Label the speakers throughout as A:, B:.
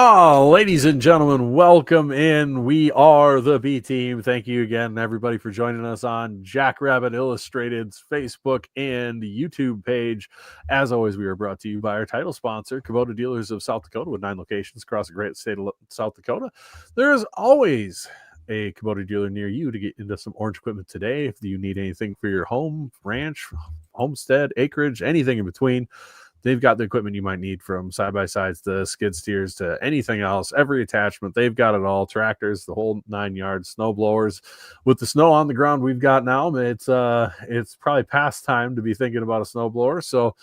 A: Oh, ladies and gentlemen, welcome in. We are the B Team. Thank you again, everybody, for joining us on Jackrabbit Illustrated's Facebook and YouTube page. As always, we are brought to you by our title sponsor, Kubota Dealers of South Dakota, with 9 locations across the great state of South Dakota. There is always a Kubota dealer near you to get into some orange equipment today. If you need anything for your home, ranch, homestead, acreage, anything in between, they've got the equipment you might need, from side-by-sides to skid steers to anything else, every attachment. They've got it all. Tractors, the whole 9 yards, snow blowers. With the snow on the ground we've got now, it's probably past time to be thinking about a snow blower. So,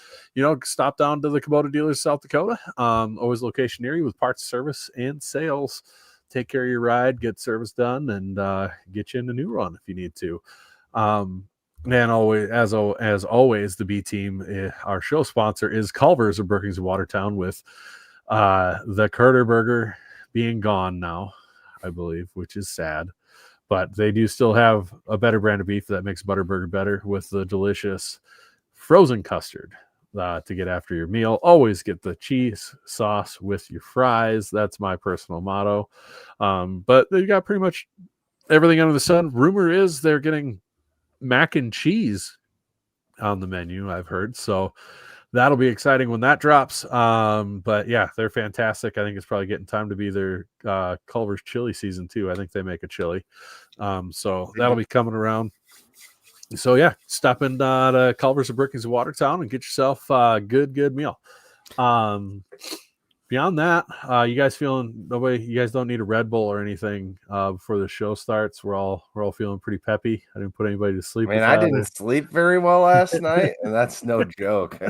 A: stop down to the Kubota Dealers South Dakota. Always location near you with parts, service, and sales. Take care of your ride, get service done, and get you in a new run if you need to. And always, as always, the B Team, our show sponsor, is Culver's of Brookings and Watertown, with the Curter Burger being gone now, I believe, which is sad. But they do still have a better brand of beef that makes Butterburger better, with the delicious frozen custard to get after your meal. Always get the cheese sauce with your fries. That's my personal motto. But they've got pretty much everything under the sun. Rumor is they're getting mac and cheese on the menu, I've heard, so that'll be exciting when that drops. But yeah, they're fantastic. I think it's probably getting time to be their Culver's chili season too. I think they make a chili, so that'll be coming around. So yeah, stop in to Culver's of Brookings and Watertown and get yourself a good meal. Beyond that, you guys don't need a Red Bull or anything before the show starts. We're all feeling pretty peppy. I didn't put anybody to sleep.
B: I didn't sleep very well last night, and that's no joke.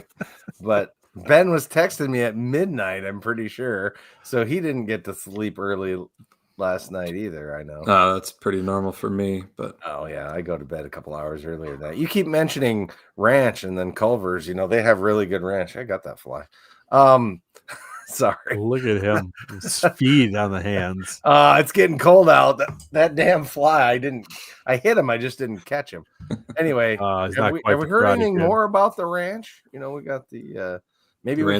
B: But Ben was texting me at midnight, I'm pretty sure, so he didn't get to sleep early last night either. I know.
C: That's pretty normal for me, but
B: oh yeah, I go to bed a couple hours earlier than that. You keep mentioning ranch and then Culver's. They have really good ranch. I got that fly. Sorry.
A: Look at him. Speed on the hands.
B: It's getting cold out. That damn fly. I hit him. I just didn't catch him. Anyway, have we heard anything more about the ranch? We got the maybe we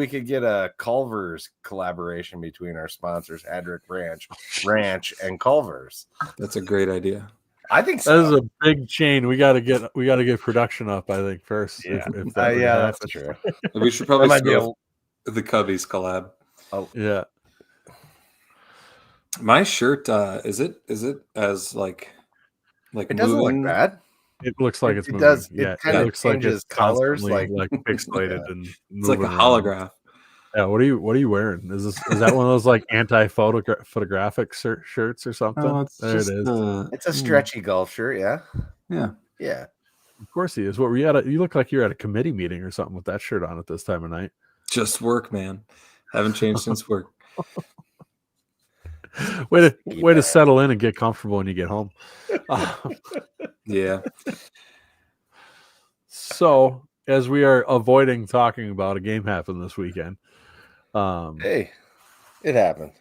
B: could get a Culver's collaboration between our sponsors, Adric Ranch and Culver's.
C: That's a great idea.
B: I think so.
A: That is a big chain. We got to get production up, I think, first.
B: Yeah,
A: if
B: that's true.
C: We should probably the Cubbies collab.
B: Oh
A: yeah.
C: My shirt, is it as like
B: it doesn't look bad.
A: It looks like it's moving.
B: Does.
A: It
B: kind of
A: looks like it's
B: colors, like
A: pixelated and
C: it's like a holograph.
A: Yeah, what are you wearing? Is that one of those like photographic shirts or something?
C: Oh,
A: there it is.
B: It's a stretchy golf shirt, yeah.
C: Yeah.
A: Of course he is. What were you at? You look like you're at a committee meeting or something with that shirt on at this time of night.
C: Just work, man. Haven't changed since work.
A: Way to settle in and get comfortable when you get home.
C: Yeah.
A: So, as we are avoiding talking about a game happened this weekend.
B: Hey, it happened.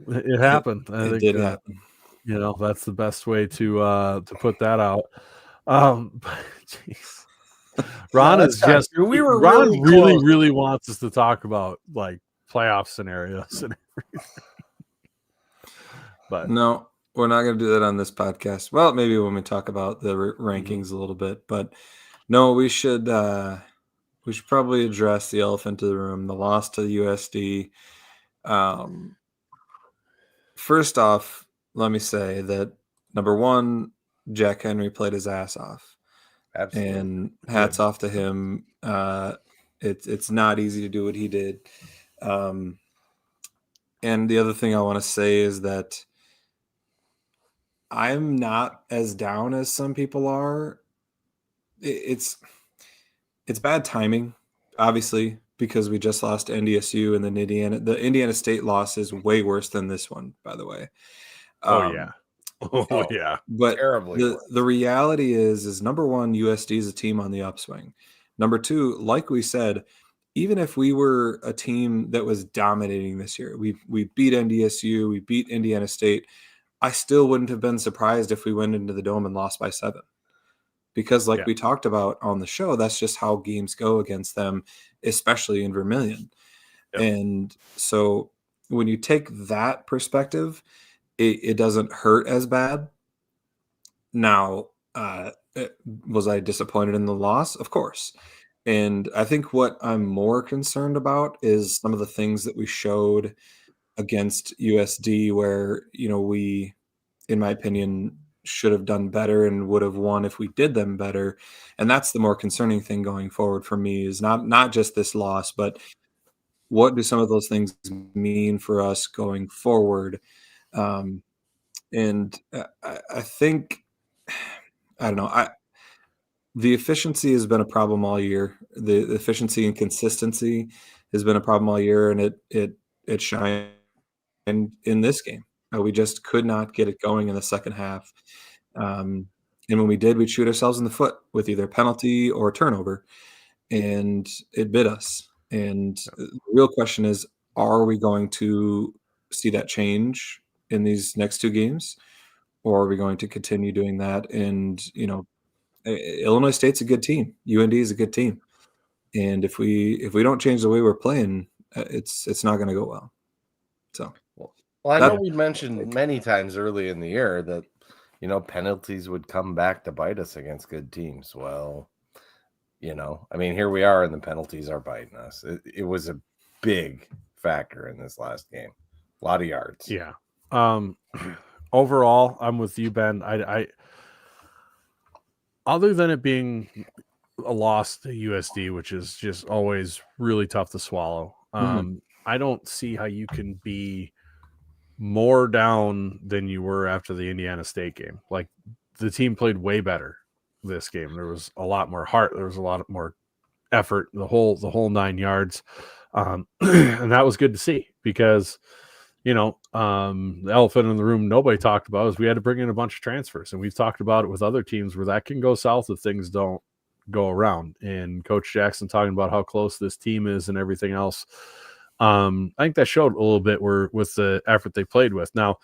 A: It happened.
C: It did happen.
A: That's the best way to put that out. Jeez. Ron is just Ron really wants us to talk about like playoff scenarios and everything. But
C: no, we're not going to do that on this podcast. Well, maybe when we talk about the rankings a little bit, but no, we should probably address the elephant in the room, the loss to the USD. First off, let me say that number one, Jack Henry played his ass off.
B: Absolutely.
C: And hats off to him. It's not easy to do what he did. And the other thing I want to say is that I'm not as down as some people are. It's bad timing, obviously, because we just lost to NDSU and then Indiana. The Indiana State loss is way worse than this one, by the way.
A: Yeah.
C: But
B: terribly.
C: The reality is number one, USD is a team on the upswing. Number two, like we said, even if we were a team that was dominating this year, we beat NDSU, we beat Indiana State, I still wouldn't have been surprised if we went into the Dome and lost by 7. Because we talked about on the show, that's just how games go against them, especially in Vermillion. Yep. And so when you take that perspective, it doesn't hurt as bad. Now, was I disappointed in the loss? Of course. And I think what I'm more concerned about is some of the things that we showed against USD where, we, in my opinion, should have done better and would have won if we did them better. And that's the more concerning thing going forward for me is not just this loss, but what do some of those things mean for us going forward? And I think, I don't know, the efficiency has been a problem all year. The efficiency and consistency has been a problem all year, and it shined in this game. We just could not get it going in the second half. And when we did, we'd shoot ourselves in the foot with either penalty or turnover, and it bit us. And the real question is, are we going to see that change in these next two games, or are we going to continue doing that? And, Illinois State's a good team. UND is a good team. And if we don't change the way we're playing, it's not going to go well. So,
B: well, I know we mentioned many times early in the year that, penalties would come back to bite us against good teams. Well, here we are and the penalties are biting us. It was a big factor in this last game. A lot of yards.
A: Yeah. Overall, I'm with you, Ben. I other than it being a loss to USD, which is just always really tough to swallow, I don't see how you can be more down than you were after the Indiana State game. Like, the team played way better this game. There was a lot more heart. There was a lot more effort, the whole 9 yards. And that was good to see because, the elephant in the room nobody talked about is we had to bring in a bunch of transfers. And we've talked about it with other teams where that can go south if things don't go around. And Coach Jackson talking about how close this team is and everything else. I think that showed a little bit with the effort they played with. Now,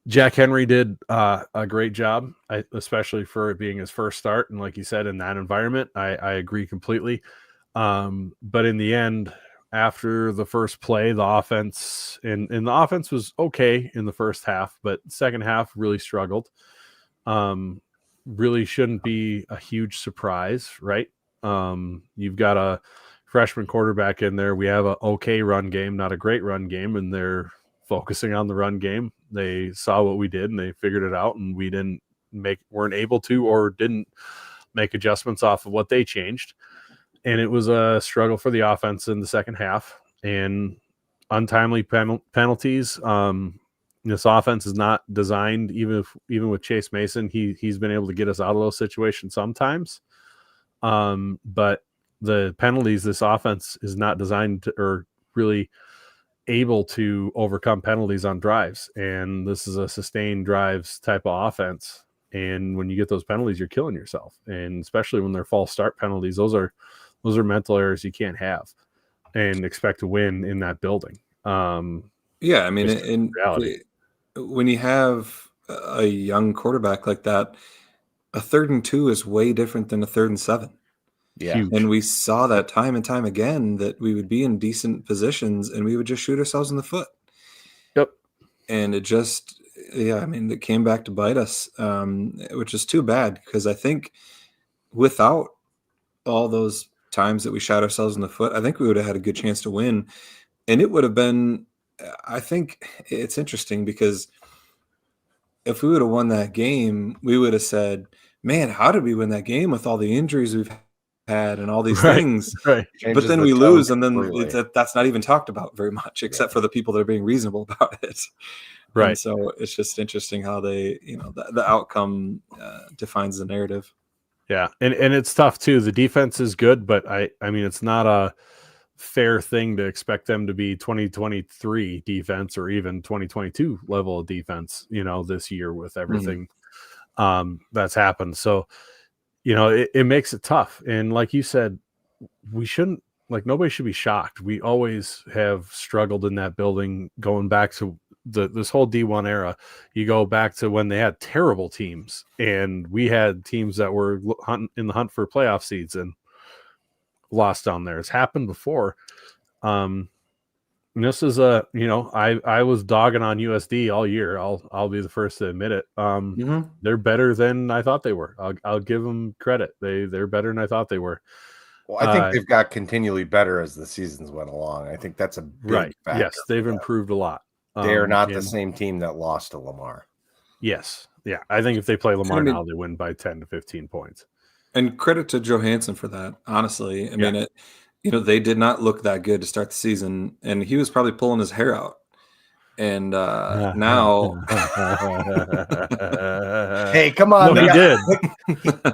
A: Jack Henry did a great job, especially for it being his first start. And like you said, in that environment, I agree completely. But in the end, after the first play, the offense and the offense was okay in the first half, but second half really struggled. Really shouldn't be a huge surprise, right? You've got a freshman quarterback in there. We have an okay run game, not a great run game, and they're focusing on the run game. They saw what we did and they figured it out, and we weren't able to or didn't make adjustments off of what they changed. And it was a struggle for the offense in the second half and untimely penalties. This offense is not designed, even with Chase Mason, he's been able to get us out of those situations sometimes. But the penalties, this offense is not designed to, or really able to overcome penalties on drives. And this is a sustained drives type of offense. And when you get those penalties, you're killing yourself. And especially when they're false start penalties, those are mental errors you can't have and expect to win in that building.
C: Yeah, I mean, in reality, when you have a young quarterback like that, a 3rd and 2 is way different than a 3rd and 7.
B: Yeah.
C: Huge. And we saw that time and time again that we would be in decent positions and we would just shoot ourselves in the foot.
A: Yep.
C: And it just, it came back to bite us, which is too bad because I think without all those times that we shot ourselves in the foot, I think we would have had a good chance to win. And it would have been, I think it's interesting because if we would have won that game, we would have said, man, how did we win that game with all the injuries we've had and all these things?
A: Right.
C: But then we lose, and then that's not even talked about very much, except for the people that are being reasonable about it. Right. And so it's just interesting how they, the outcome defines the narrative.
A: Yeah, and it's tough too. The defense is good, but I mean, it's not a fair thing to expect them to be 2023 defense or even 2022 level of defense, this year with everything that's happened. So, it makes it tough. And like you said, nobody should be shocked. We always have struggled in that building going back to this whole D1 era. You go back to when they had terrible teams and we had teams that were in the hunt for playoff seeds, and lost down there. It's happened before. This is I was dogging on USD all year. I'll be the first to admit it. They're better than I thought they were. I'll give them credit. They're better than I thought they were.
B: Well, I think they've got continually better as the seasons went along. I think that's a big factor.
A: Yes, they've improved a lot.
B: They are not the same team that lost to Lamar.
A: Yes. Yeah. I think if they play Lamar now, they win by 10 to 15 points.
C: And credit to Johansson for that, honestly. I mean, they did not look that good to start the season, and he was probably pulling his hair out. And now,
B: hey, come on!
A: No, he did.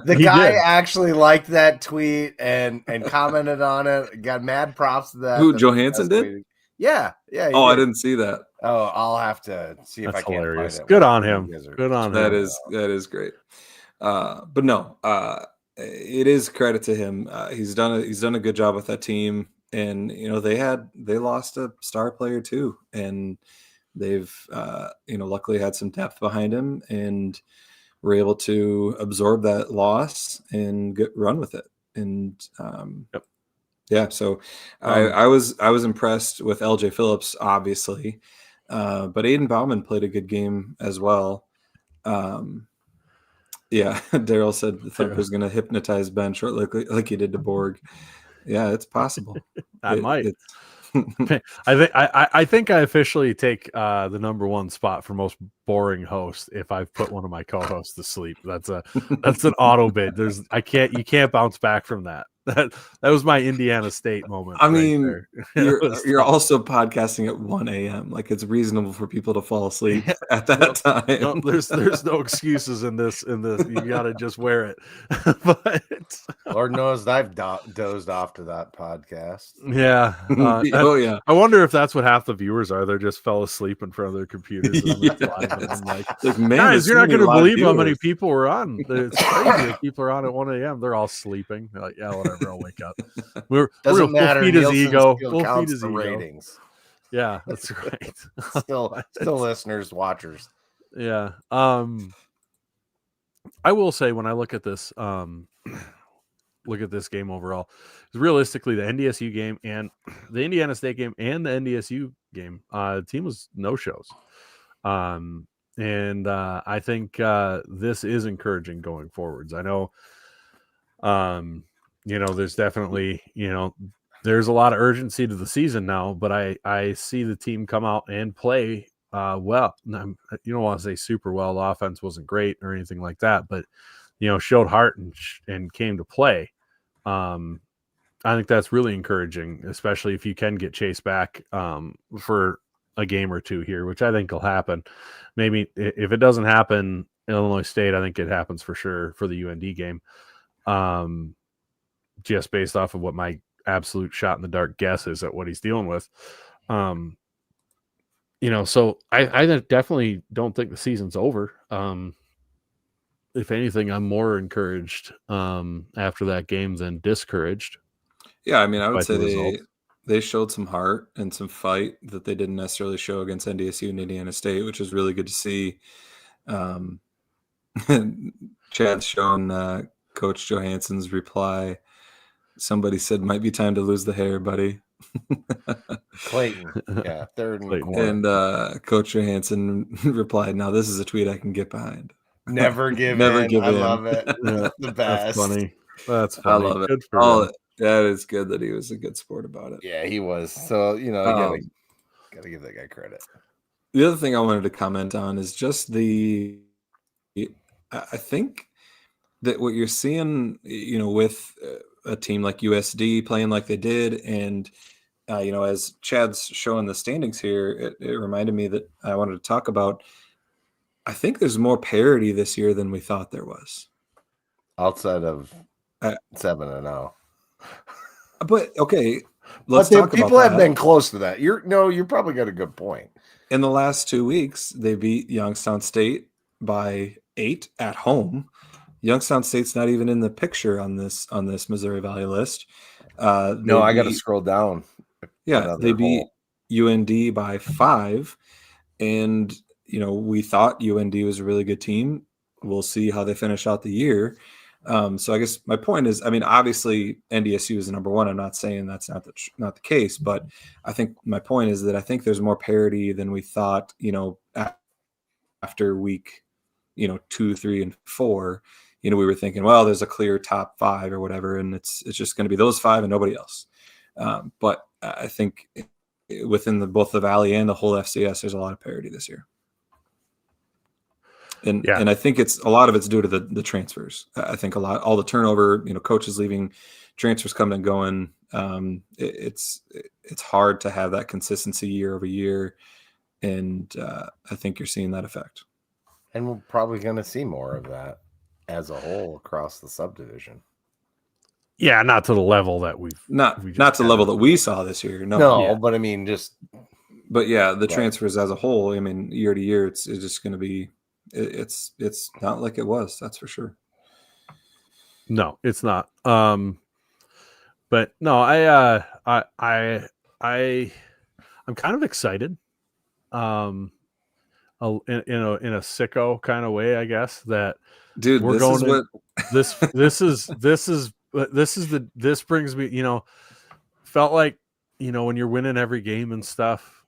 B: The guy actually liked that tweet and commented on it. Got mad props to that.
C: Who, Johansson did?
B: Tweeting. Yeah.
C: I didn't see that.
B: Oh, I'll have to see if I can
A: hilarious.
B: find it.
A: Good on him. Good on him.
C: That is great. But no, it is credit to him. He's done a good job with that team, and they lost a star player too, and they've luckily had some depth behind him and were able to absorb that loss and run with it. And so I was impressed with LJ Phillips, obviously, but Aiden Bauman played a good game as well. Daryl said the Thumper's going to hypnotize Ben shortly, like he did to Borg. Yeah, it's possible.
A: I might. I think I officially take the number one spot for most boring host if I've put one of my co-hosts to sleep. That's an auto bid. You can't bounce back from that. That was my Indiana State moment.
C: I mean, you're also podcasting at 1 a.m. Like, it's reasonable for people to fall asleep at that time.
A: No, there's no excuses in this. You got to just wear it. But
B: Lord knows I've dozed off to that podcast.
A: Yeah. I wonder if that's what half the viewers are. They just fell asleep in front of their computers. I'm like, man, guys, you're not going to believe how many people were on. It's crazy. People are on at 1 a.m. They're all sleeping. They're like, yeah, whatever. I'll wake up. We'll feed his ego. We'll feed his ego. Ratings. Yeah, that's right.
B: still listeners, watchers.
A: Yeah. I will say, when I look at this game overall, realistically, the NDSU game and the Indiana State game and the NDSU game, the team was no shows. And I think this is encouraging going forwards. I know, there's definitely, there's a lot of urgency to the season now, but I see the team come out and play well. You don't want to say super well. The offense wasn't great or anything like that, but, showed heart and came to play. I think that's really encouraging, especially if you can get Chase back for a game or two here, which I think will happen. Maybe if it doesn't happen, Illinois State, I think it happens for sure for the UND game. Just based off of what my absolute shot in the dark guess is at what he's dealing with. So I definitely don't think the season's over. If anything, I'm more encouraged after that game than discouraged.
C: Yeah, I mean, I would say they showed some heart and some fight that they didn't necessarily show against NDSU and Indiana State, which is really good to see. Chad's shown Coach Johansson's reply. Somebody said, might be time to lose the hair, buddy.
B: Clayton. Yeah, third and
C: Clayton. And Coach Johansson replied, now this is a tweet I can get behind.
B: Never give in. I love it. The best.
A: That's funny. That's funny.
C: I love it.
A: Good for him.
C: That is good that he was a good sport about it.
B: Yeah, he was. So, gotta give that guy credit.
C: The other thing I wanted to comment on is just I think that what you're seeing, with a team like USD playing like they did, and as Chad's showing the standings here, it reminded me that I wanted to talk about. I think there's more parity this year than we thought there was,
B: outside of 7-0.
C: But okay, let's talk about
B: people have been close to that. You're probably got a good point.
C: In the last 2 weeks, they beat Youngstown State by 8 at home. Youngstown State's not even in the picture on this Missouri Valley list.
B: I got to scroll down.
C: Yeah, they beat UND by 5, and we thought UND was a really good team. We'll see how they finish out the year. So I guess my point is, I mean, obviously NDSU is the number one. I'm not saying that's not the case, but I think my point is that I think there's more parity than we thought, after week, 2, 3, and 4. We were thinking, well, there's a clear top 5 or whatever, and it's just going to be those 5 and nobody else. But I think within both the Valley and the whole FCS, there's a lot of parity this year. And I think a lot of it's due to the transfers. I think all the turnover, coaches leaving, transfers coming and going. It's hard to have that consistency year over year, and I think you're seeing that effect.
B: And we're probably going to see more of that as a whole across the subdivision.
A: Yeah, not to the level that
C: not to the level that we saw this year.
B: No, but I mean,
C: but yeah, the transfers as a whole. I mean, year to year, it's just going to be. It's not like it was, that's for sure.
A: No, it's not. But no, I'm kind of excited. In a sicko kind of way, I guess, that
C: dude,
A: we're this brings me, felt like, when you're winning every game and stuff,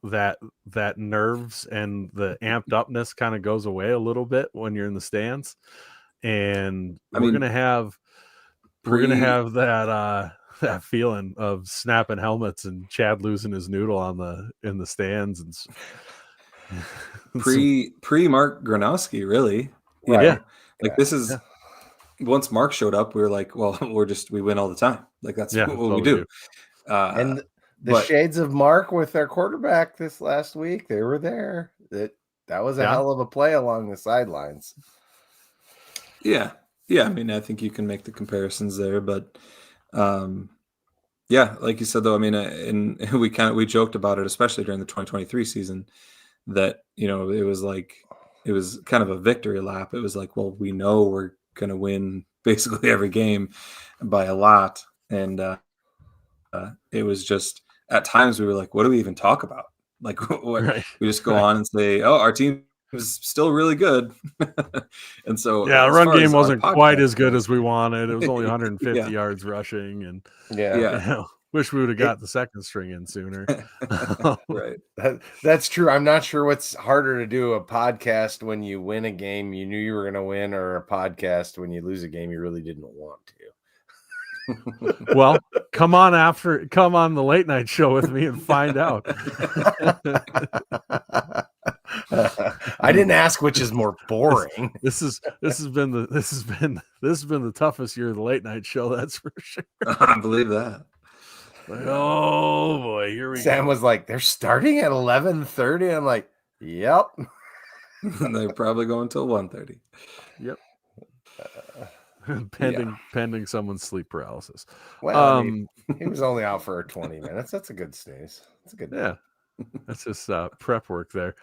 A: that nerves and the amped upness kind of goes away a little bit when you're in the stands, and we're gonna have that feeling of snapping helmets and Chad losing his noodle in the stands and
C: pre Mark Gronowski, really.
A: Right.
C: This is once Mark showed up, we were like, well, we win all the time. Like that's what we do.
B: And the shades of Mark with their quarterback this last week, they were there. That was a hell of a play along the sidelines.
C: Yeah. I mean, I think you can make the comparisons there, but like you said, though, I mean, and we joked about it, especially during the 2023 season, that it was kind of a victory lap. It was like, well, we know we're going to win basically every game by a lot, and it was just at times we were like, what do we even talk about? Like, what? Right. We just go on and say, oh, our team is still really good. And so
A: the run game wasn't quite as good as we wanted. It was only 150 yards rushing, and wish we would have got the second string in sooner.
B: Right. That's true. I'm not sure what's harder to do, a podcast when you win a game you knew you were going to win, or a podcast when you lose a game you really didn't want to.
A: Well, come on the late night show with me and find out.
B: I didn't ask which is more boring.
A: This has been the toughest year of the late night show, that's for sure.
C: I believe that.
A: Oh boy, here we go.
B: Sam was like, they're starting at 11:30. I'm like, yep.
C: They're probably going till 1:30.
A: Yep. Pending someone's sleep paralysis.
B: Well, he was only out for 20 minutes. That's a good snooze. That's a good.
A: Yeah. That's just prep work there.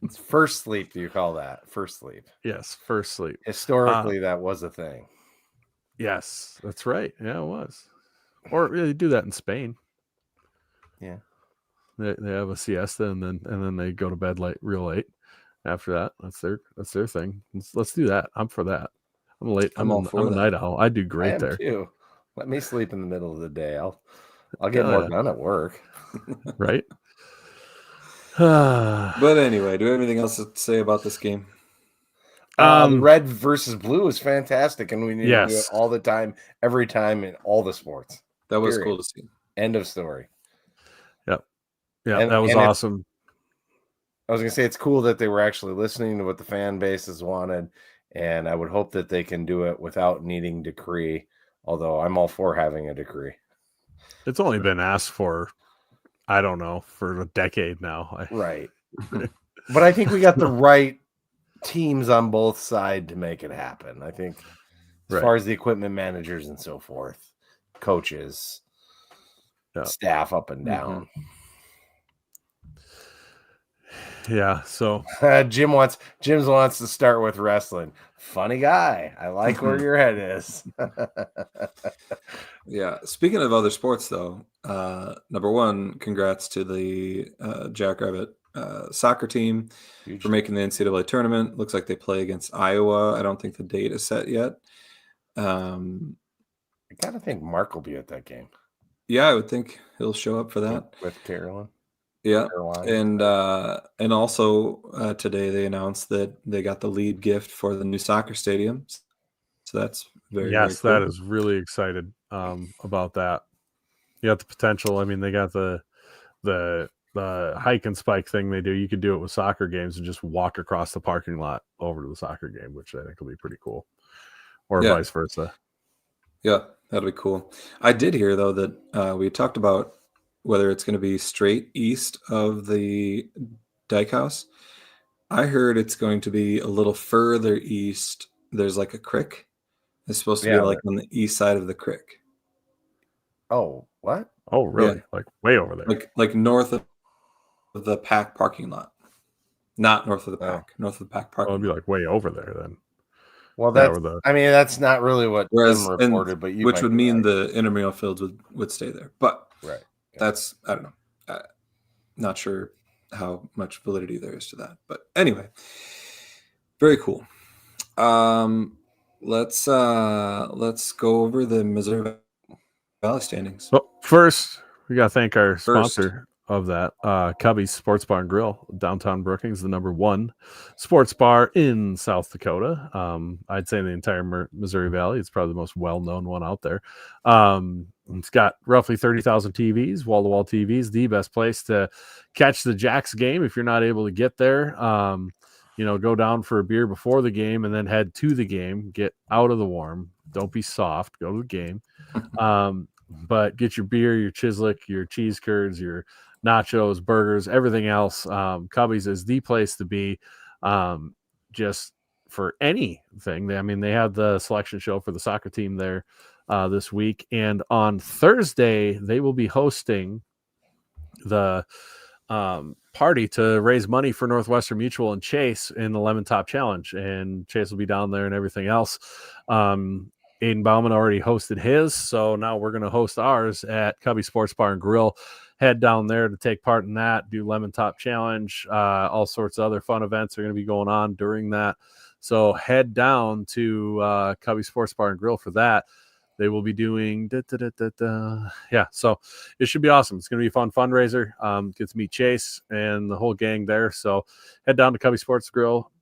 B: It's first sleep. Do you call that first sleep?
A: Yes, first sleep.
B: Historically, that was a thing.
A: Yes, that's right. Yeah, it was. Or they do that in Spain.
B: Yeah,
A: they have a siesta and then they go to bed real late. After that, that's their thing. Let's do that. I'm for that. I'm a night owl. I do great there
B: too. Let me sleep in the middle of the day. I'll get more done at work.
A: Right.
C: But anyway, do we have anything else to say about this game?
B: Red versus blue is fantastic, and we need to do it all the time, every time, in all the sports.
C: That was cool to see.
B: End of story.
A: Yep. Yeah, that was awesome.
B: I was going to say, it's cool that they were actually listening to what the fan bases wanted, and I would hope that they can do it without needing decree, although I'm all for having a decree.
A: It's only been asked for, I don't know, for a decade now.
B: Right. But I think we got the right teams on both sides to make it happen. I think as far as the equipment managers and so forth, coaches, staff up and down.
A: Mm-hmm. Yeah, so
B: Jim wants to start with wrestling. Funny guy. I like where your head is.
C: Yeah. Speaking of other sports, though, number one, congrats to the Jackrabbit soccer team for making the NCAA tournament. Looks like they play against Iowa. I don't think the date is set yet.
B: I kind of think Mark will be at that game.
C: Yeah, I would think he'll show up for that
B: with Carolyn.
C: Yeah, and also today they announced that they got the lead gift for the new soccer stadium. So that's very cool.
A: That is really excited about that. You got the potential. I mean, they got the hike and spike thing they do. You could do it with soccer games and just walk across the parking lot over to the soccer game, which I think will be pretty cool, or vice versa.
C: Yeah, that'd be cool. I did hear though that we talked about whether it's going to be straight east of the Dike House. I heard it's going to be a little further east. There's like a creek. It's supposed to be like on the east side of the creek.
B: Oh, what?
A: Oh, really? Yeah. Like way over there.
C: Like north of the PAC parking lot. Not north of the PAC. North of the PAC parking lot.
A: It'd be like way over there then.
B: Well, that's not really what Tim reported, but
C: which would mean the intramural fields would stay there. But that's, I don't know. Not sure how much validity there is to that. But anyway, very cool. Let's go over the Missouri Valley standings.
A: Well, first, we got to thank our sponsor of that, Cubby's Sports Bar and Grill, downtown Brookings, the #1 sports bar in South Dakota. I'd say in the entire Missouri Valley, it's probably the most well-known one out there. It's got roughly 30,000 TVs, wall-to-wall TVs, the best place to catch the Jacks game if you're not able to get there. Go down for a beer before the game and then head to the game, get out of the warm. Don't be soft, go to the game. But get your beer, your Chislic, your cheese curds, your nachos, burgers, everything else. Cubby's is the place to be just for anything. They had the selection show for the soccer team there this week. And on Thursday, they will be hosting the party to raise money for Northwestern Mutual and Chase in the Lemon Top Challenge. And Chase will be down there and everything else. Aiden Bauman already hosted his, so now we're going to host ours at Cubby Sports Bar and Grill. Head down there to take part in that, do Lemon Top Challenge. All sorts of other fun events are going to be going on during that. So head down to Cubby Sports Bar and Grill for that. They will be doing so it should be awesome. It's going to be a fun fundraiser. Get to meet Chase and the whole gang there. So head down to Cubby Sports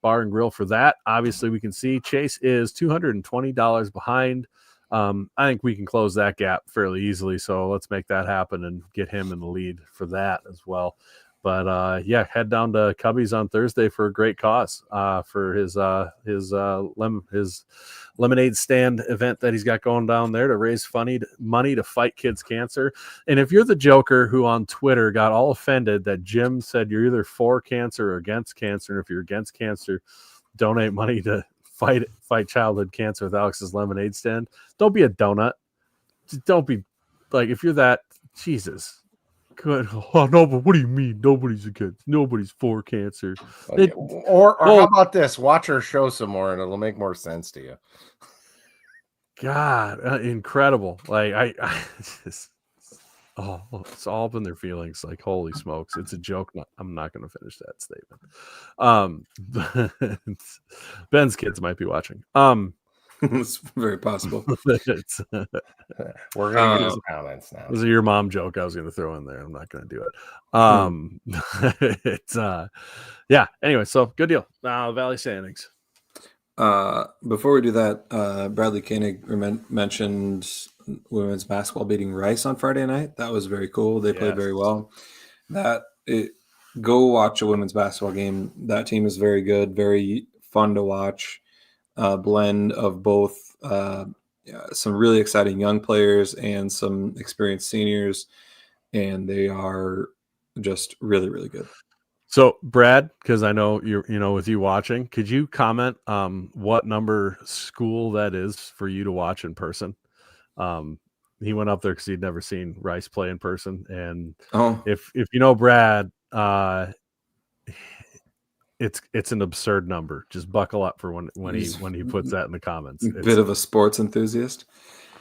A: Bar and Grill for that. Obviously, we can see Chase is $220 behind. I think we can close that gap fairly easily. So let's make that happen and get him in the lead for that as well. But head down to Cubby's on Thursday for a great cause for his lemonade stand event that he's got going down there to raise money to fight kids' cancer. And if you're the joker who on Twitter got all offended that Jim said you're either for cancer or against cancer, and if you're against cancer, donate money to fight childhood cancer with Alex's lemonade stand, don't be a donut. Don't be like, if you're that, Jesus. Good. Oh no, but what do you mean? Nobody's against. Nobody's for cancer.
B: Or how about this? Watch our show some more, and it'll make more sense to you.
A: God, incredible! Like I just, it's all up in their feelings. Like, holy smokes, it's a joke. I'm not going to finish that statement. Ben's kids might be watching.
C: It's very possible.
B: We're going to get some comments now.
A: It was your mom joke I was going to throw in there. I'm not going to do it. Anyway, so good deal. Valley standings.
C: Before we do that, Bradley Koenig mentioned women's basketball beating Rice on Friday night. That was very cool. They played very well. Go watch a women's basketball game. That team is very good, very fun to watch. Blend of both some really exciting young players and some experienced seniors, and they are just really, really good.
A: So, Brad, because I know with you watching, could you comment what number school that is for you to watch in person? He went up there because he'd never seen Rice play in person, and if you know Brad, it's an absurd number. Just buckle up for when he puts that in the comments.
C: A bit of a sports enthusiast.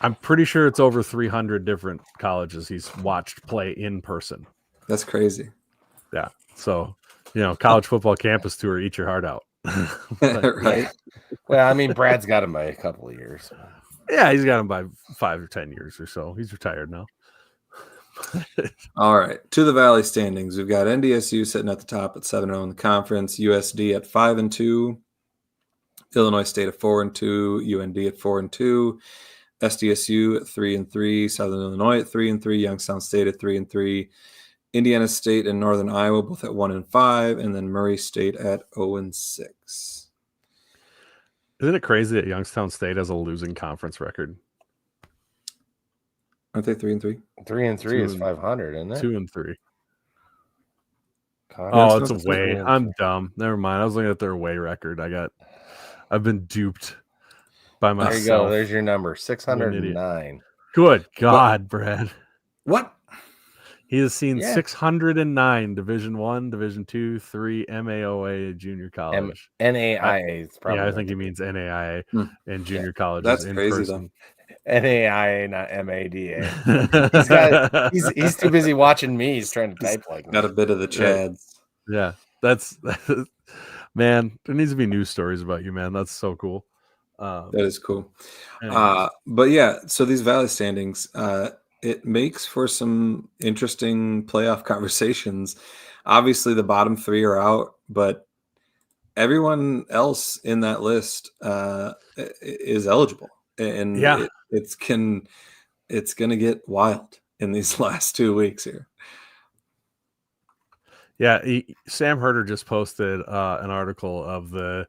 A: I'm pretty sure it's over 300 different colleges he's watched play in person.
C: That's crazy.
A: Yeah. So college football campus tour, eat your heart out.
C: Right.
B: Yeah. Well, I mean, Brad's got him by a couple of years.
A: Yeah, he's got him by 5 or 10 years or so. He's retired now.
C: All right, to the Valley standings. We've got NDSU sitting at the top at 7-0 in the conference, USD at 5-2, Illinois State at 4-2, UND at 4-2, SDSU at 3-3, Southern Illinois at 3-3, Youngstown State at 3-3, Indiana State and Northern Iowa both at 1-5, and then Murray State at 0-6.
A: Isn't it crazy that Youngstown State has a losing conference record?
C: Aren't they 3-3?
B: 3-3 is 500, isn't it?
A: 2-3.
B: Oh,
A: it's away. I'm dumb. Never mind. I was looking at their away record. I've been duped by myself.
B: There you go. There's your number. 609.
A: Good God, what? Brad.
C: What?
A: He has seen 609 Division 1, Division 2, 3 MAOA junior college.
B: NAIA is probably.
A: Yeah, I think he means NAIA and junior college.
C: That's crazy though.
B: NAIA, not MADA. He's too busy watching me. He's trying to type like
C: got a bit of the chads.
A: Yeah, that's man. There needs to be news stories about you, man. That's so cool.
C: That is cool. But yeah, so these Valley standings, it makes for some interesting playoff conversations. Obviously, the bottom 3 are out, but everyone else in that list is eligible, and it's going to get wild in these last 2 weeks here.
A: Yeah, Sam Herder just posted an article of the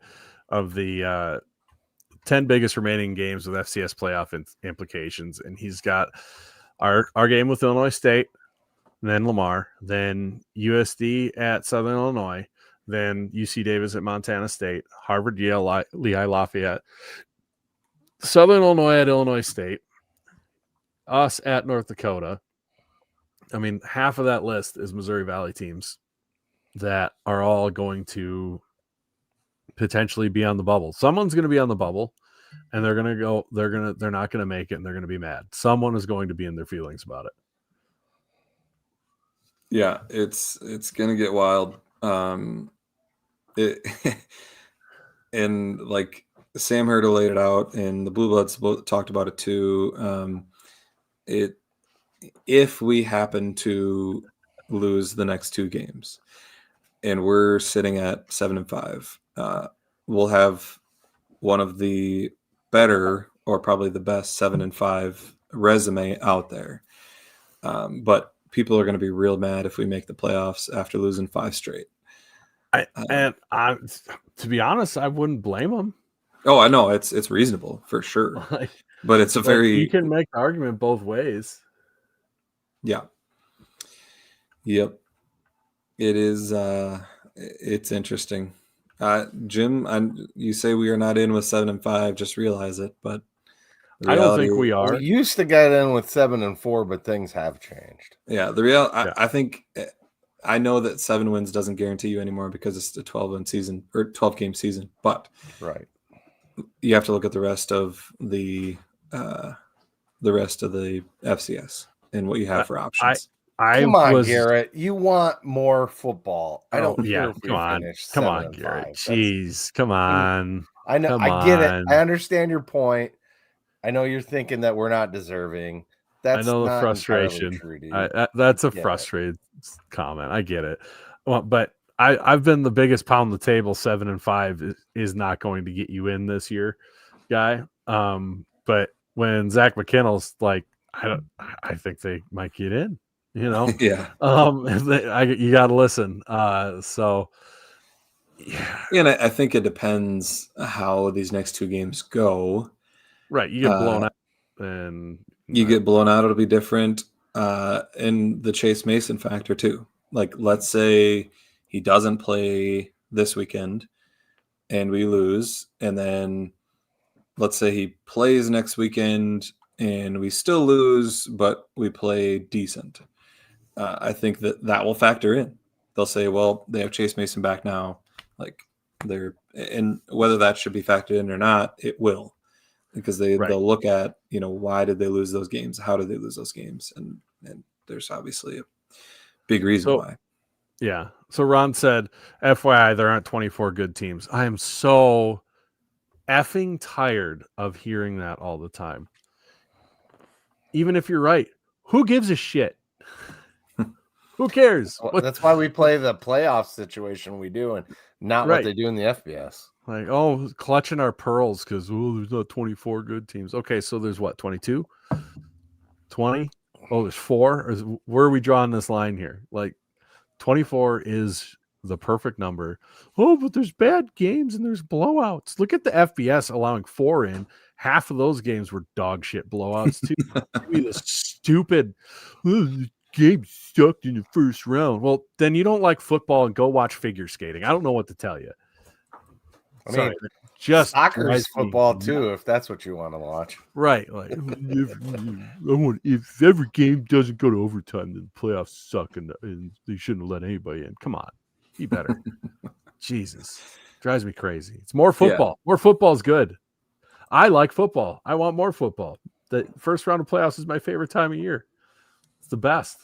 A: 10 biggest remaining games with FCS playoff implications, and he's got our game with Illinois State, then Lamar, then USD at Southern Illinois, then UC Davis at Montana State, Harvard, Yale, Lehigh Lafayette, Southern Illinois at Illinois State, us at North Dakota. I mean, half of that list is Missouri Valley teams that are all going to potentially be on the bubble. Someone's going to be on the bubble, and they're not going to make it, and they're going to be mad. Someone is going to be in their feelings about it.
C: Yeah, it's going to get wild. And like Sam Herder laid it out, and the Blue Bloods talked about it too. If we happen to lose the next 2 games, and we're sitting at 7-5, we'll have one of the better, or probably the best 7-5 resume out there. But people are going to be real mad if we make the playoffs after losing 5 straight.
A: To be honest, I wouldn't blame them.
C: Oh, I know it's reasonable for sure, but it's
A: you can make the argument both ways.
C: Yeah. Yep. It is. It's interesting. Jim, you say we are not in with 7-5. Just realize it, but
A: I don't think we are.
B: We used to get in with 7-4, but things have changed.
C: Yeah, I think I know that 7 wins doesn't guarantee you anymore because it's a 12-win season or 12-game season. But you have to look at the rest of the FCS and what you have for options.
B: Come on, Garrett. You want more football. I don't care if we finish 7-5.
A: Come on, Garrett. Jeez, come on.
B: I know. I get it. I understand your point. I know you're thinking that we're not deserving. That's
A: I know the
B: not
A: frustration.
B: True,
A: that's a frustrated comment. I get it. Well, but I've been the biggest pound the table. 7-5 is not going to get you in this year, guy. But when Zach McKinnell's like, I think they might get in. Yeah. You got to listen. So, yeah.
C: And I think it depends how these next 2 games go.
A: Right. You get blown out, and
C: you get blown out. It'll be different. And the Chase Mason factor too. Like, let's say he doesn't play this weekend and we lose. And then let's say he plays next weekend and we still lose, but we play decent. I think that will factor in. They'll say, well, they have Chase Mason back now. Like, and whether that should be factored in or not, it will, because they'll look at, why did they lose those games? How did they lose those games? And there's obviously a big reason why.
A: Yeah. So Ron said, FYI, there aren't 24 good teams. I am so effing tired of hearing that all the time. Even if you're right, who gives a shit? Who cares?
B: That's why we play the playoff situation we do and not what they do in the FBS.
A: Like, clutching our pearls because, there's not 24 good teams. Okay, so there's what, 22? 20? Oh, there's 4? Where are we drawing this line here? Like, 24 is the perfect number. Oh, but there's bad games and there's blowouts. Look at the FBS allowing 4 in. Half of those games were dog shit blowouts too. Give me this stupid game sucked in the first round. Well, then you don't like football and go watch figure skating. I don't know what to tell you.
B: I mean, just soccer's football too, if that's what you want to watch.
A: Right. Like, if every game doesn't go to overtime, then the playoffs suck and they shouldn't have let anybody in. Come on. Be better. Jesus. Drives me crazy. It's more football. Yeah. More football is good. I like football. I want more football. The first round of playoffs is my favorite time of year. It's the best.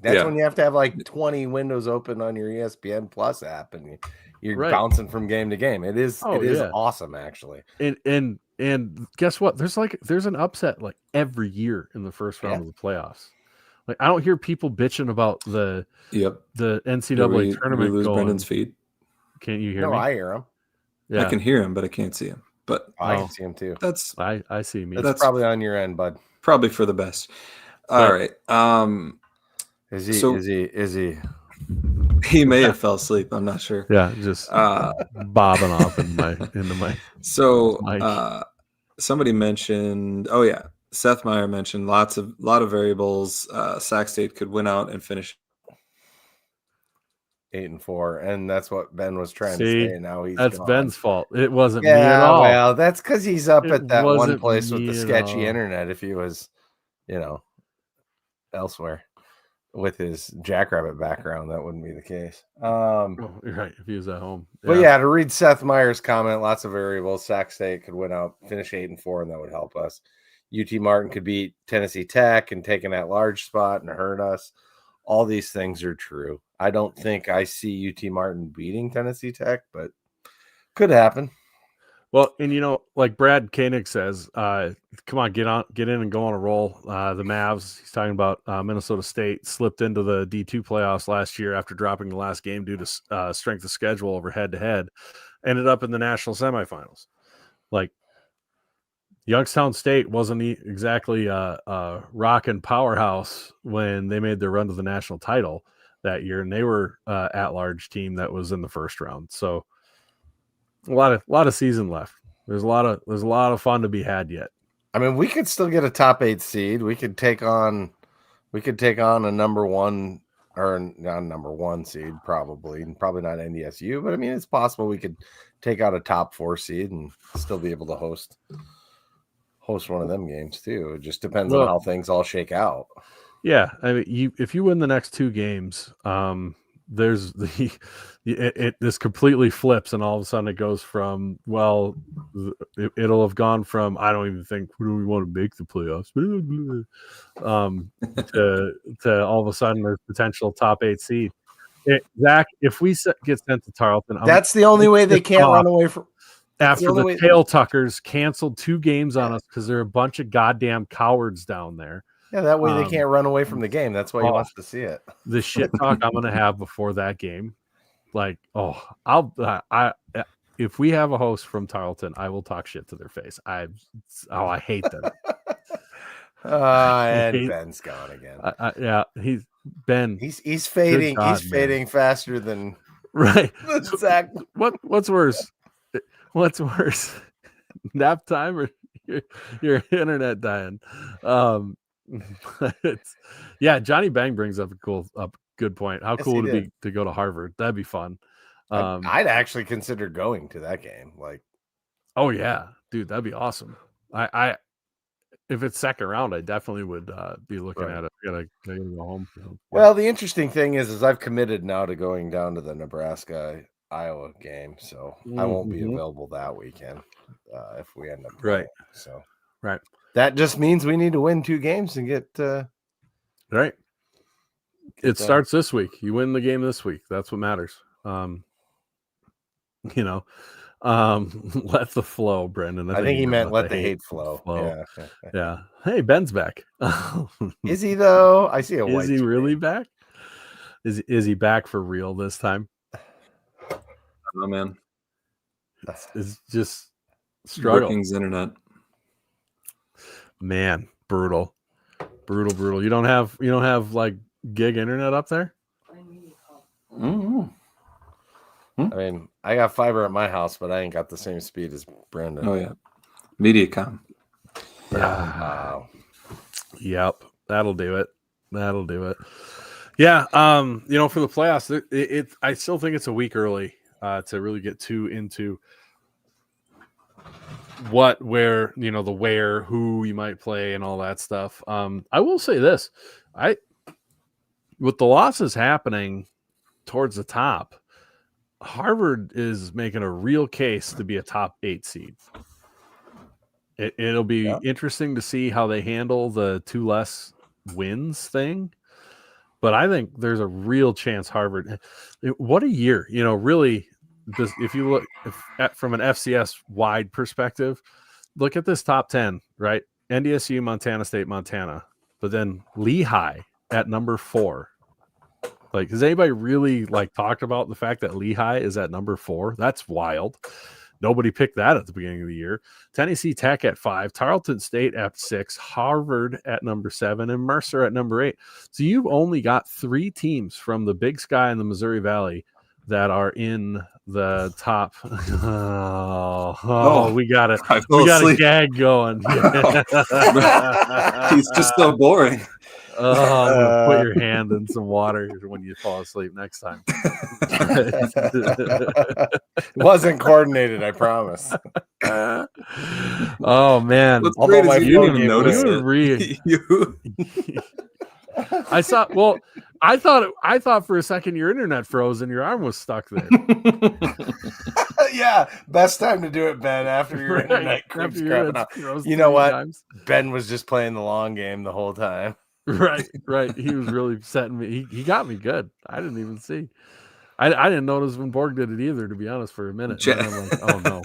B: That's when you have to have like 20 windows open on your ESPN Plus app and you're bouncing from game to game. It is awesome, actually.
A: And guess what? There's an upset like every year in the first round of the playoffs. Like, I don't hear people bitching about the NCAA tournament.
C: We lose Brendan's feed.
A: Can't you hear me?
B: No, I hear him.
C: Yeah. I can hear him, but I can't see him. But
B: I can see him tim too.
A: I see me.
B: That's probably on your end, bud.
C: Probably for the best. All right.
B: Is he?
C: He may have fell asleep. I'm not sure.
A: Yeah, just bobbing off into my.
C: So somebody mentioned. Oh yeah, Seth Meyer mentioned lot of variables. Sac State could win out and finish
B: 8-4, and that's what Ben was trying to say. Now
A: that's gone. Ben's fault. It wasn't me at all.
B: Well, that's because he's up at that one place with the sketchy internet. If he was, elsewhere with his Jackrabbit background, that wouldn't be the case.
A: You're right. If he was at home,
B: but to read Seth Meyer's comment, lots of variables. Sac State could win out, finish 8-4, and that would help us. UT Martin could beat Tennessee Tech and take an at-large spot and hurt us. All these things are true. I don't think I see UT Martin beating Tennessee Tech, but could happen.
A: Well, and like Brad Koenig says, come on, get in and go on a roll. The Mavs, he's talking about Minnesota State, slipped into the D2 playoffs last year after dropping the last game due to strength of schedule over head-to-head. Ended up in the national semifinals. Like, Youngstown State wasn't exactly a rockin' powerhouse when they made their run to the national title that year, and they were at-large team that was in the first round. So a lot of season left. There's a lot of fun to be had yet.
B: I mean, we could still get a top 8 seed. We could take on a number 1 or not number 1 seed, probably not NDSU, but I mean, it's possible we could take out a top 4 seed and still be able to host one of them games too. It just depends on how things all shake out.
A: Yeah, I mean, if you win the next 2 games, there's this completely flips, and all of a sudden it goes from it'll have gone from I don't even think do we want to make the playoffs to all of a sudden there's potential top 8 seed. Zach, if we get sent to Tarleton,
B: that's the only way they can't run away from.
A: After the tail tuckers canceled 2 games on us because they're a bunch of goddamn cowards down there.
B: Yeah, that way they can't run away from the game. That's why he wants to see it.
A: The shit talk I'm going to have before that game, like, if we have a host from Tarleton, I will talk shit to their face. I hate them.
B: And Ben's gone again.
A: He's Ben.
B: He's fading. He's fading faster than
A: right.
B: Zach.
A: What's worse? What's worse? Nap time or your internet dying? Johnny Bang brings up a good point. How cool would it be to go to Harvard? That'd be fun.
B: I'd actually consider going to that game. Like,
A: oh yeah, dude, that'd be awesome. I if it's second round, I definitely would be looking at it. I gotta go home.
B: Well, the interesting thing is I've committed now to going down to the Nebraska Iowa game, so I won't be available that weekend if we end up
A: playing.
B: So
A: right.
B: That just means we need to win 2 games and get
A: right. It starts this week. You win the game this week. That's what matters. Let the flow, Brendan.
B: I think he meant let the hate flow.
A: Yeah. Hey, Ben's back.
B: Is he though? I see a white.
A: Is he really back? Is he back for real this time?
C: Oh man,
A: it's just struggle.
C: Brookings internet.
A: Man, brutal. You don't have like gig internet up there?
B: Mm-hmm. I mean, I got fiber at my house, but I ain't got the same speed as Brandon.
C: Oh yeah, MediaCom.
B: Wow.
A: Yep, that'll do it. Yeah, for the playoffs, I still think it's a week early to really get too into where, who you might play and all that stuff. I will say this, with the losses happening towards the top, Harvard is making a real case to be a top 8 seed. It'll be interesting to see how they handle the 2 less wins thing. But I think there's a real chance Harvard. What a year, really. If you look from an FCS wide perspective, look at this top 10, right? NDSU, Montana State, Montana, but then Lehigh at number 4. Like, has anybody really talked about the fact that Lehigh is at number 4? That's wild. Nobody picked that at the beginning of the year. Tennessee Tech at 5, Tarleton State at 6, Harvard at number 7, and Mercer at number 8. So you've only got 3 teams from the Big Sky and the Missouri Valley that are in the top. We got a gag going.
C: He's just so boring.
A: I'm gonna put your hand in some water when you fall asleep next time.
B: It wasn't coordinated, I promise.
A: Oh man,
C: you didn't even notice it.
A: I thought for a second your internet froze and your arm was stuck there.
B: Yeah, best time to do it, Ben, after your internet creeps crapping out. You know what? Times. Ben was just playing the long game the whole time.
A: Right. He was really setting me. He got me good. I didn't even see. I didn't notice when Borg did it either, to be honest, for a minute. And I'm like, oh no.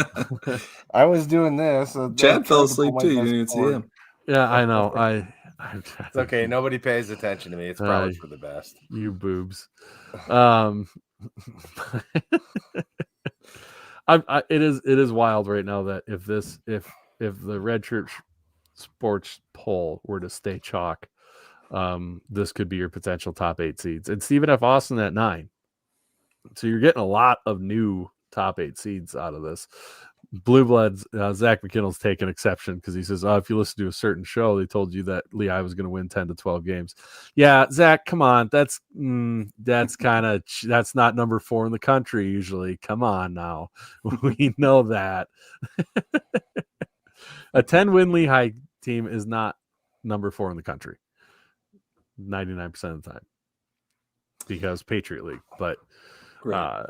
B: I was doing this. So
C: Chad fell asleep too. You didn't even see him.
A: Yeah, I know.
B: It's okay. Nobody pays attention to me. It's probably for the best.
A: You boobs. It is wild right now that if the Redshirt Sports poll were to stay chalk, this could be your potential top 8 seeds. And Stephen F. Austin at 9. So you're getting a lot of new top 8 seeds out of this. Blue Bloods, Zach McKinnell's taking exception because he says, if you listen to a certain show, they told you that Lehigh was going to win 10 to 12 games. Yeah, Zach, come on. That's not number 4 in the country usually. Come on now. We know that. A 10-win Lehigh team is not number 4 in the country 99% of the time because Patriot League. But no,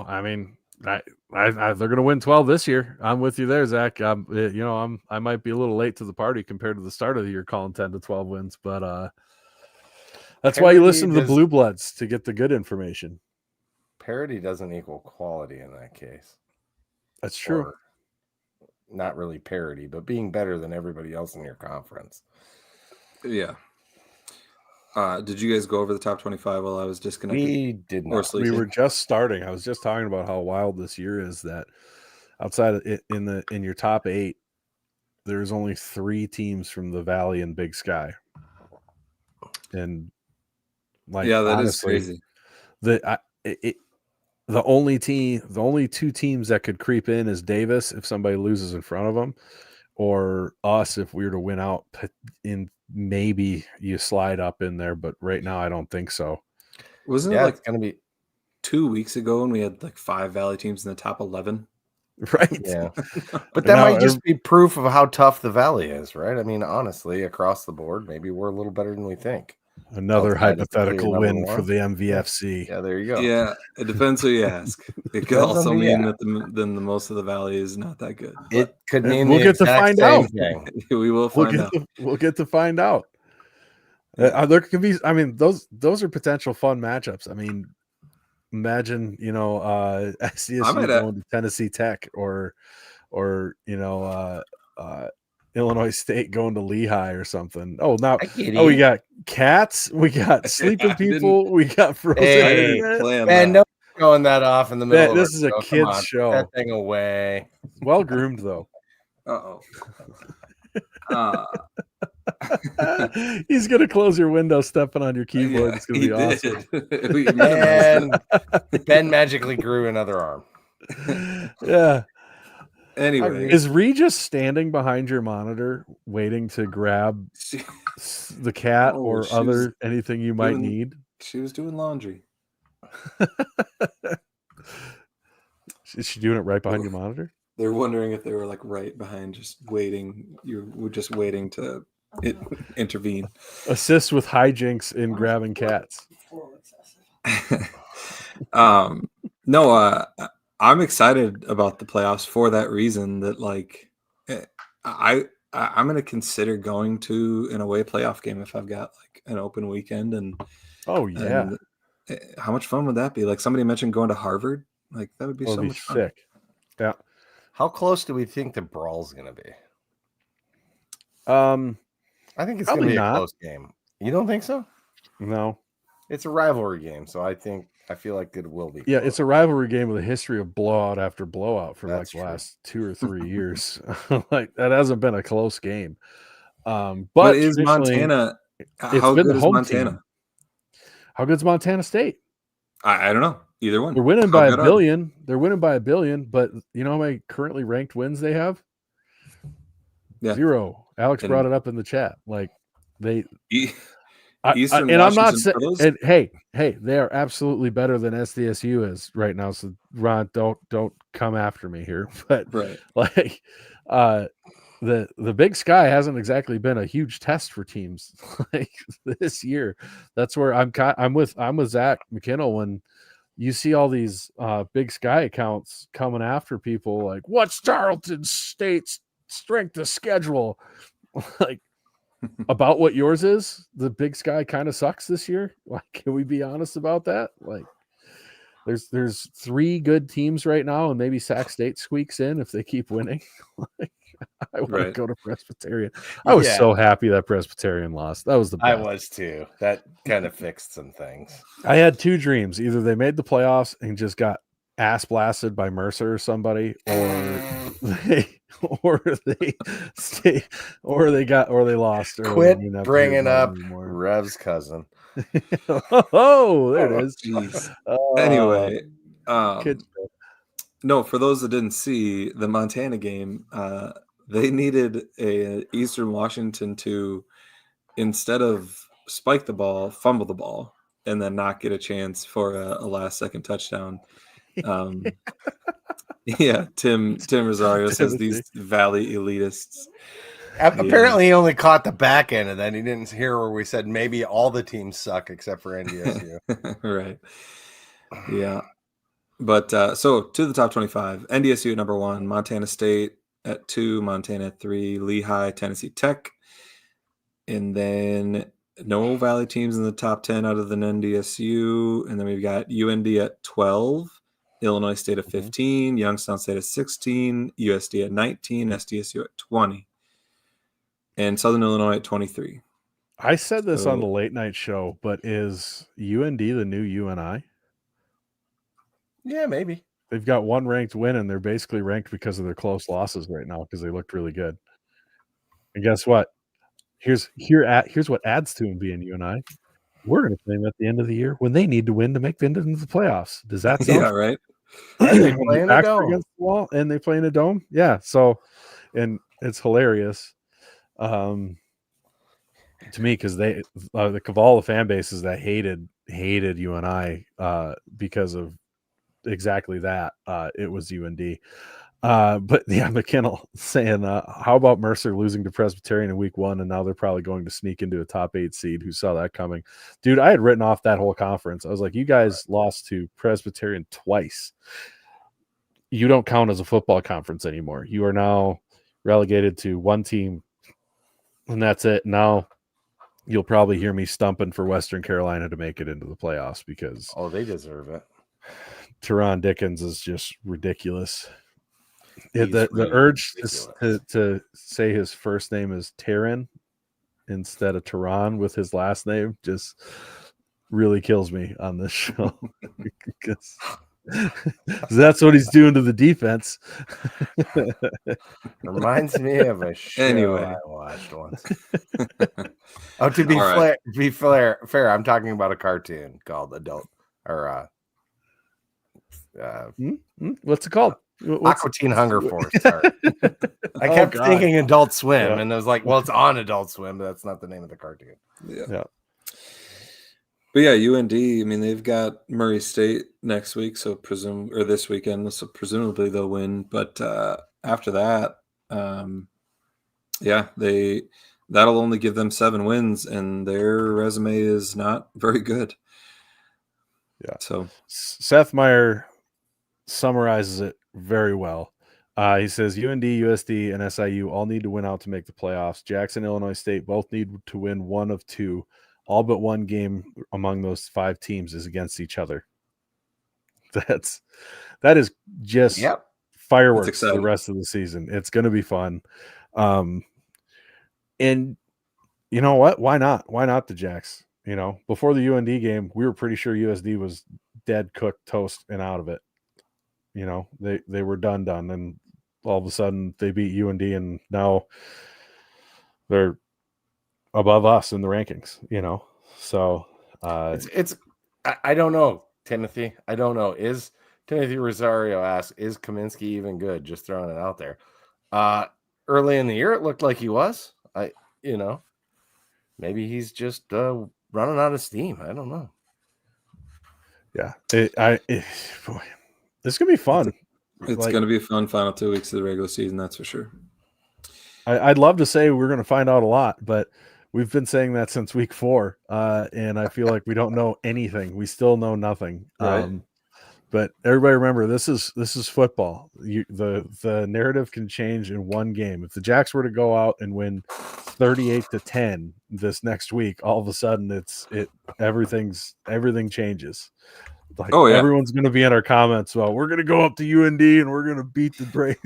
A: I mean, they're going to win 12 this year. I'm with you there, Zach. I might be a little late to the party compared to the start of the year calling 10 to 12 wins, but that's why you listen to the Blue Bloods to get the good information.
B: Parity doesn't equal quality in that case.
A: That's true.
B: Or not really parity, but being better than everybody else in your conference.
C: Yeah. Did you guys go over the top 25 while I was disconnected?
B: We did not.
A: We were just starting. I was just talking about how wild this year is that outside of it, in your top 8, there's only 3 teams from the Valley and Big Sky. And
C: that is crazy.
A: The only 2 teams that could creep in is Davis if somebody loses in front of them, or us if we were to win out. In maybe you slide up in there, but right now I don't think so.
C: Wasn't it going to be 2 weeks ago when we had 5 Valley teams in the top 11?
A: Right.
B: Yeah. But that might just be proof of how tough the Valley is, right? I mean, honestly, across the board, maybe we're a little better than we think.
A: Another hypothetical win for the MVFC.
B: Yeah, there you go.
C: Yeah, it depends who you ask. It could also mean that the most of the Valley is not that good.
B: It could mean
A: we'll get to find out.
C: We will find out.
A: We'll get to find out. There could be. I mean, those are potential fun matchups. I mean, imagine SDSU going to Tennessee Tech or Illinois State going to Lehigh or something. Oh, now we got cats, we got sleeping people, we got frozen.
B: Man, no going that off in the middle.
A: This is a kids show.
B: Put that thing away.
A: Well groomed though. He's gonna close your window, stepping on your keyboard.
C: Yeah,
A: it's gonna be awesome.
B: And Ben magically grew another arm.
A: Yeah.
C: Anyway,
A: is Ree just standing behind your monitor waiting to grab the cat or anything you might need?
C: She was doing laundry.
A: Is she doing it right behind your monitor?
C: They're wondering if they were like right behind, just waiting. You were just waiting to intervene.
A: Assist with hijinks in grabbing cats.
C: No, I'm excited about the playoffs for that reason. That like, I'm going to consider going to an away playoff game if I've got like an open weekend. And
A: and
C: how much fun would that be? Like somebody mentioned going to Harvard. Like that would be so much fun.
A: Sick. Yeah.
B: How close do we think the brawl's going to be? I think it's going to be a close game. You don't think so?
A: No.
B: It's a rivalry game, so I feel like it will be.
A: Yeah, it's a rivalry game with a history of blowout after blowout for the last 2 or 3 years. Like that hasn't been a close game. But
C: is Montana? How good is Montana?
A: Team. How good's Montana State?
C: I don't know. Either one.
A: They're winning by $1 billion. They're winning by $1 billion, but you know how many currently ranked wins they have?
C: Yeah.
A: 0. Alex brought it up in the chat. Like they
C: Eastern
A: and I'm not saying
C: and
A: hey, they are absolutely better than SDSU is right now. So Ron, don't come after me here. But like the Big Sky hasn't exactly been a huge test for teams like this year. That's where I'm with Zach McKinnell when you see all these Big Sky accounts coming after people like, what's Tarleton State's strength of schedule? Like about what yours is. The Big Sky kind of sucks this year. Like, can we be honest about that? Like there's 3 good teams right now, and maybe Sac State squeaks in if they keep winning. Like, I want to go to Presbyterian. I was so happy that Presbyterian lost. That was the best.
B: I was too. That kind of fixed some things.
A: I had 2 dreams. Either they made the playoffs and just got ass blasted by Mercer or somebody, or they lost.
B: Quit bringing up Rev's cousin.
A: Oh, there it is.
C: Jeez. Anyway, no, for those that didn't see the Montana game, they needed a Eastern Washington to, instead of spike the ball, fumble the ball, and then not get a chance for a last-second touchdown. Yeah, Tim Rosario says these Valley elitists.
B: Apparently, he only caught the back end, and then he didn't hear where we said maybe all the teams suck except for NDSU.
C: Right. Yeah. But so to the top 25, NDSU at number 1, Montana State at 2, Montana at 3, Lehigh, Tennessee Tech, and then no Valley teams in the top 10 other than NDSU, and then we've got UND at 12, Illinois State at 15, Youngstown State at 16, USD at 19, SDSU at 20, and Southern Illinois at 23.
A: I said this on the late night show, but is UND the new UNI?
B: Yeah, maybe.
A: They've got 1 ranked win, and they're basically ranked because of their close losses right now because they looked really good. And guess what? Here's what adds to them being UNI. We're going to play them at the end of the year when they need to win to make it into the playoffs. Does that sound
C: right?
B: They play in a dome.
A: Against the wall, and they play in a dome. Yeah. So, and it's hilarious. To me, because they the Cavala fan bases that hated UNI because of exactly that. It was UND. But yeah, McKinnell saying, how about Mercer losing to Presbyterian in week 1, and now they're probably going to sneak into a top 8 seed? Who saw that coming? Dude, I had written off that whole conference. I was like, you guys lost to Presbyterian twice. You don't count as a football conference anymore. You are now relegated to 1 team, and that's it. Now you'll probably hear me stumping for Western Carolina to make it into the playoffs because
B: they deserve it.
A: Teron Dickens is just ridiculous. The urge to say his first name is Taron instead of Teron with his last name just really kills me on this show because that's what he's doing to the defense.
B: Reminds me of a show I watched once. To be fair, I'm talking about a cartoon called Adult or
A: what's it called?
B: Aqua Teen Hunger Force. Sorry. I kept thinking Adult Swim, and I was like, well, it's on Adult Swim, but that's not the name of the cartoon.
C: Yeah. But yeah, UND, I mean, they've got Murray State next week, this weekend, so presumably they'll win. But after that, that'll only give them 7 wins, and their resume is not very good.
A: Yeah.
C: So
A: Seth Meyer summarizes it very well. He says UND, USD, and SIU all need to win out to make the playoffs. Jackson, Illinois State both need to win one of 2. All but one game among those 5 teams is against each other. That is just fireworks the rest of the season. It's going to be fun. And you know what? Why not? Why not the Jacks? You know, before the UND game, we were pretty sure USD was dead, cooked, toast, and out of it. You know, they were done, and all of a sudden they beat UND, and now they're above us in the rankings, you know. So
B: it's I don't know, Timothy. I don't know. Is Timothy Rosario asks, is Kaminsky even good? Just throwing it out there. Early in the year, it looked like he was. Maybe he's just running out of steam. I don't know.
A: Yeah, boy, this is gonna be fun.
C: It's gonna be a fun final 2 weeks of the regular season, that's for sure.
A: I'd love to say we're gonna find out a lot, but we've been saying that since week 4, and I feel like we don't know anything. We still know nothing.
C: Right.
A: But everybody remember, this is football. The narrative can change in one game. If the Jacks were to go out and win 38-10 this next week, all of a sudden everything changes. Like everyone's going to be in our comments. Well, we're going to go up to UND and we're going to beat the brain.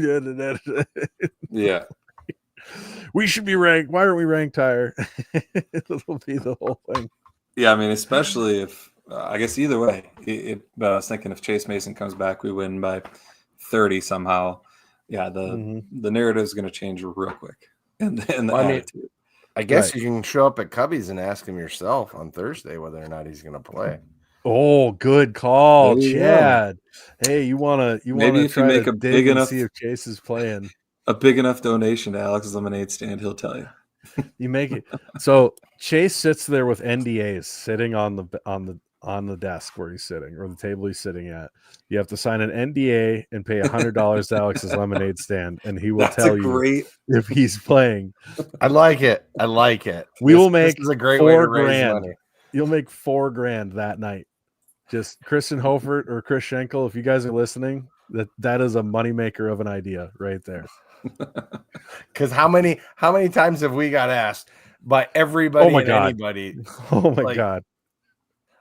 C: Yeah.
A: We should be ranked. Why aren't we ranked higher? It'll be the whole thing.
C: Yeah, I mean, especially if I guess either way. I was thinking if Chase Mason comes back, we win by 30 somehow. Yeah, the narrative is going to change real quick. And attitude.
B: I guess you can show up at Cubby's and ask him yourself on Thursday whether or not he's going to play.
A: Oh, good call, Chad. Hey, you want to
C: maybe if you make a big enough,
A: see if Chase is playing.
C: A big enough donation to Alex's Lemonade Stand, he'll tell you.
A: You make it. So Chase sits there with NDAs sitting on the desk where he's sitting, or the table he's sitting at. You have to sign an NDA and pay $100 to Alex's Lemonade Stand, and he will tell you if he's playing.
B: I like it.
A: We will make
B: this is a great way to raise
A: $4,000.
B: money.
A: You'll make $4,000 that night. Just Kristen Hofert or Chris Schenkel, if you guys are listening, that is a moneymaker of an idea right there.
B: Because how many times have we got asked by everybody and anybody?
A: Oh my God.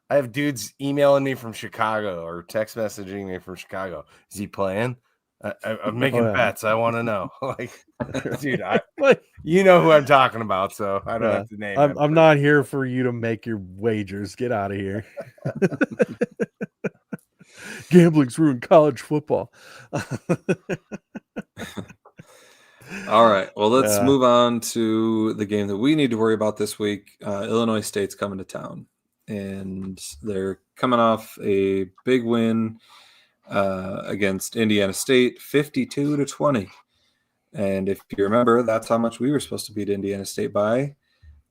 B: I have dudes emailing me from Chicago or text messaging me from Chicago. Is he playing? I'm making bets. I want to know. Dude, you know who I'm talking about, so I don't have to name him.
A: I'm not here for you to make your wagers. Get out of here. Gambling's ruined college football.
C: All right. Well, let's move on to the game that we need to worry about this week. Illinois State's coming to town, and they're coming off a big win against Indiana State, 52-20. And if you remember, that's how much we were supposed to beat Indiana State by,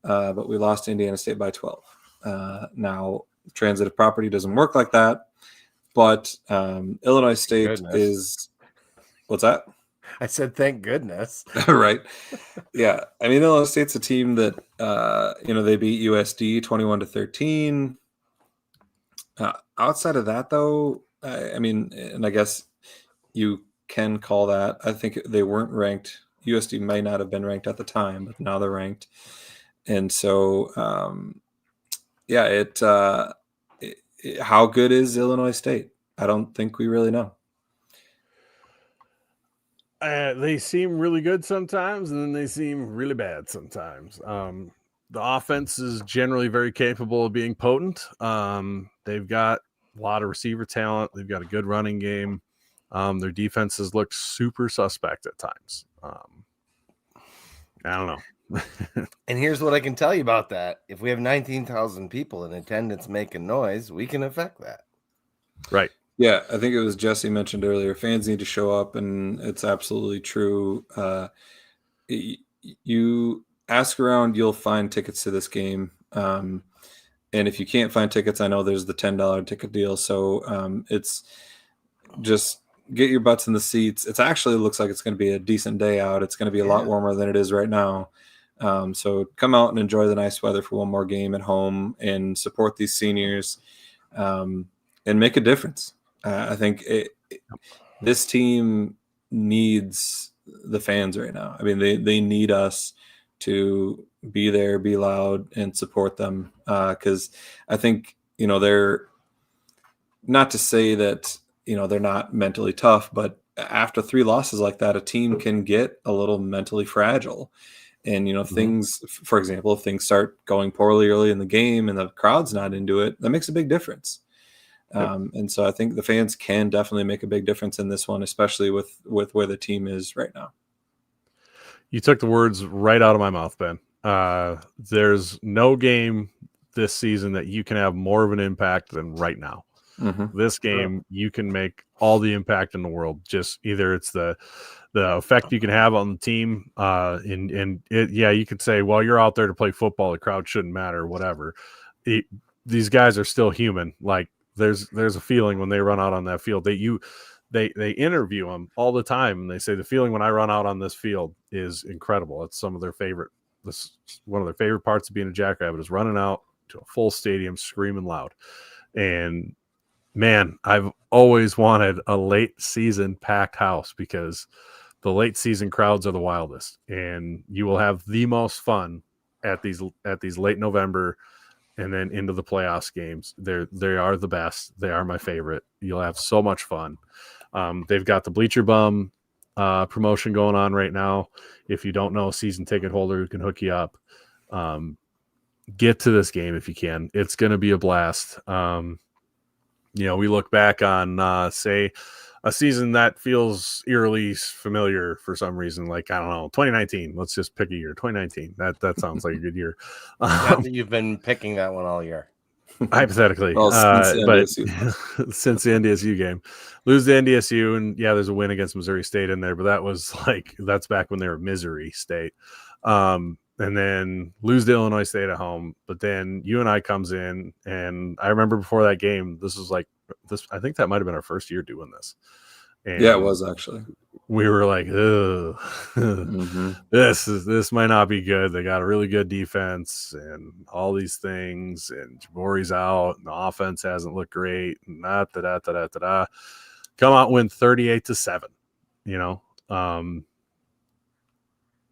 C: but we lost Indiana State by 12. Now, transitive property doesn't work like that, but Illinois State is – what's that?
B: I said, thank goodness.
C: Right. Yeah. I mean, Illinois State's a team that, they beat USD 21-13. Outside of that, though, I mean, and I guess you can call that. I think they weren't ranked. USD may not have been ranked at the time, but now they're ranked. And so, how good is Illinois State? I don't think we really know.
A: They seem really good sometimes, and then they seem really bad sometimes. The offense is generally very capable of being potent. They've got a lot of receiver talent. They've got a good running game. Their defenses look super suspect at times. I don't know.
B: And here's what I can tell you about that. If we have 19,000 people in attendance making noise, we can affect that.
A: Right.
C: Yeah, I think it was Jesse mentioned earlier, fans need to show up, and it's absolutely true. You ask around, you'll find tickets to this game. And if you can't find tickets, I know there's the $10 ticket deal. So it's just get your butts in the seats. It actually looks like it's going to be a decent day out. It's going to be a lot warmer than it is right now. So come out and enjoy the nice weather for one more game at home and support these seniors and make a difference. I think this team needs the fans right now. I mean, they need us to be there, be loud, and support them. Because I think, they're not to say that, they're not mentally tough, but after 3 losses like that, a team can get a little mentally fragile. And, things, for example, if things start going poorly early in the game and the crowd's not into it, that makes a big difference. And so I think the fans can definitely make a big difference in this one, especially with where the team is right now.
A: You took the words right out of my mouth, Ben. There's no game this season that you can have more of an impact than right now. This game, you can make all the impact in the world. Just either it's the effect you can have on the team, you could say, well, you're out there to play football, the crowd shouldn't matter, whatever. These guys are still human. Like there's a feeling when they run out on that field. They interview them all the time, and they say the feeling when I run out on this field is incredible. It's one of their favorite parts of being a Jackrabbit is running out to a full stadium, screaming loud. And man, I've always wanted a late season packed house because the late season crowds are the wildest, and you will have the most fun at these late November and then into the playoffs games. They are the best. They are my favorite. You'll have so much fun. They've got the Bleacher Bum promotion going on right now. If you don't know a season ticket holder who can hook you up, get to this game if you can. It's going to be a blast. We look back on, say, a season that feels eerily familiar for some reason, like, I don't know, 2019. Let's just pick a year, 2019. That sounds like a good year.
B: Not that you've been picking that one all year.
A: Hypothetically. Since the NDSU game. Lose the NDSU, and there's a win against Missouri State in there, but that's back when they were Misery State. And then lose to Illinois State at home. But then UNI comes in, and I remember before that game, I think that might have been our first year doing this. And
C: it was actually.
A: We were like, ugh, this might not be good. They got a really good defense and all these things, and Jabori's out, and the offense hasn't looked great, and come out and win 38-7.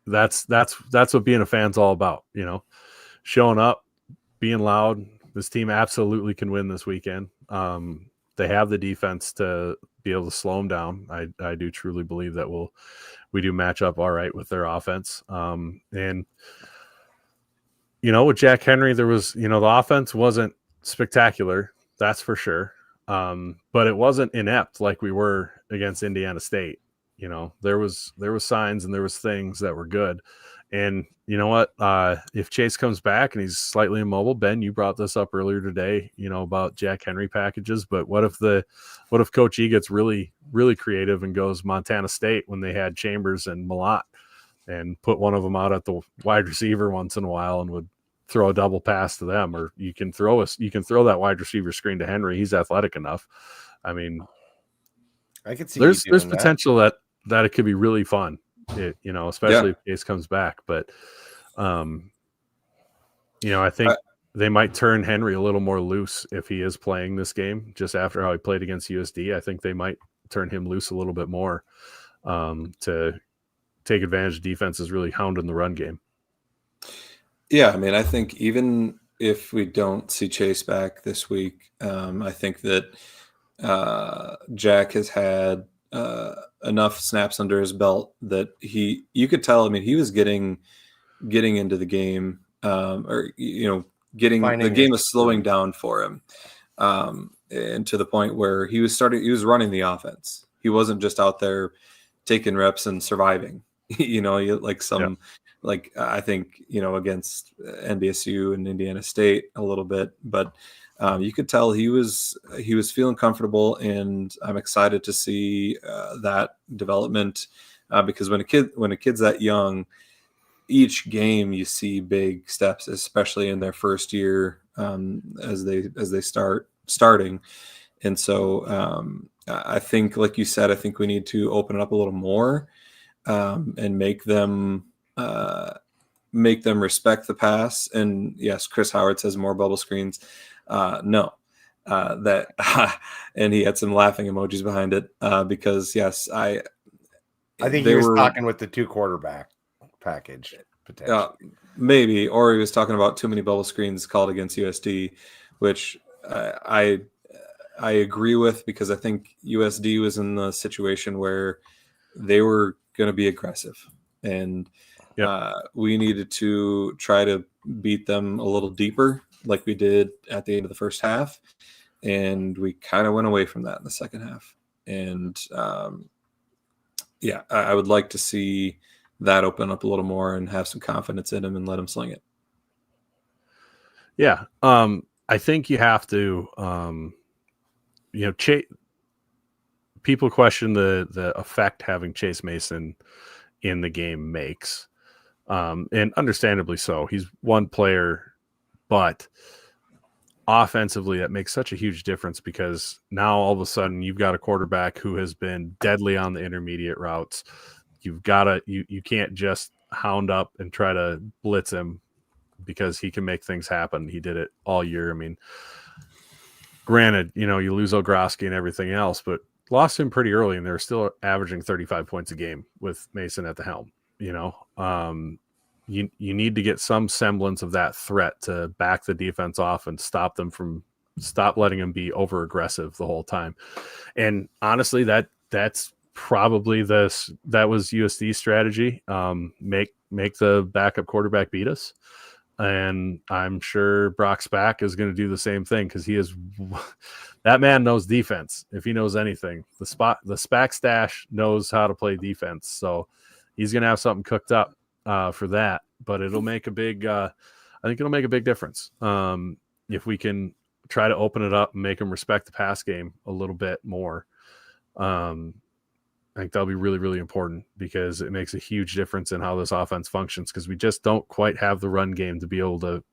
A: That's what being a fan's all about, showing up, being loud. This team absolutely can win this weekend. They have the defense to be able to slow them down. I do truly believe that we do match up all right with their offense. And with Jack Henry, there was, the offense wasn't spectacular, that's for sure. But it wasn't inept like we were against Indiana State. There was signs and there was things that were good. And you know what? If Chase comes back and he's slightly immobile, Ben, you brought this up earlier today, about Jack Henry packages. But what if Coach E gets really, really creative and goes Montana State when they had Chambers and Malott and put one of them out at the wide receiver once in a while and would throw a double pass to them, or you can throw that wide receiver screen to Henry. He's athletic enough. I mean,
B: I could see
A: there's potential that it could be really fun. Especially if Case comes back. But, I think they might turn Henry a little more loose if he is playing this game. Just after how he played against USD, I think they might turn him loose a little bit more to take advantage of defenses really hounding the run game.
C: Yeah, I mean, I think even if we don't see Chase back this week, I think that Jack has had enough snaps under his belt that you could tell. I mean, he was getting into the game, or the game was slowing down for him, and to the point where he was running the offense. He wasn't just out there taking reps and surviving. Like I think against NDSU and Indiana State a little bit, but you could tell he was feeling comfortable, and I'm excited to see that development because when a kid's that young, each game you see big steps, especially in their first year as they starting. And so I think, like you said, I think we need to open it up a little more and make them respect the pass. And yes, Chris Howard says more bubble screens. No, and he had some laughing emojis behind it because yes, I
B: think he was talking with the 2 quarterback package potentially.
C: Maybe, or he was talking about too many bubble screens called against USD, which I agree with, because I think USD was in the situation where they were going to be aggressive, and we needed to try to beat them a little deeper like we did at the end of the first half, and we kind of went away from that in the second half. And I would like to see that open up a little more and have some confidence in him and let him sling it.
A: Yeah. I think you have to, people question the effect having Chase Mason in the game makes, and understandably so. He's one player, but offensively that makes such a huge difference, because now all of a sudden you've got a quarterback who has been deadly on the intermediate routes. You've got to, you can't just hound up and try to blitz him, because he can make things happen. He did it all year. I mean, granted, you lose Ogroski and everything else, but lost him pretty early, and they're still averaging 35 points a game with Mason at the helm. You need to get some semblance of that threat to back the defense off and stop letting them be over aggressive the whole time. And honestly, that's probably that was USD's strategy. Make the backup quarterback beat us. And I'm sure Brock Spack is going to do the same thing, because that man knows defense. If he knows anything, the Spack stash knows how to play defense. So he's going to have something cooked up for that. But it'll make a big, I think it'll make a big difference if we can try to open it up and make them respect the pass game a little bit more. I think that'll be really, really important, because it makes a huge difference in how this offense functions, because we just don't quite have the run game to be able to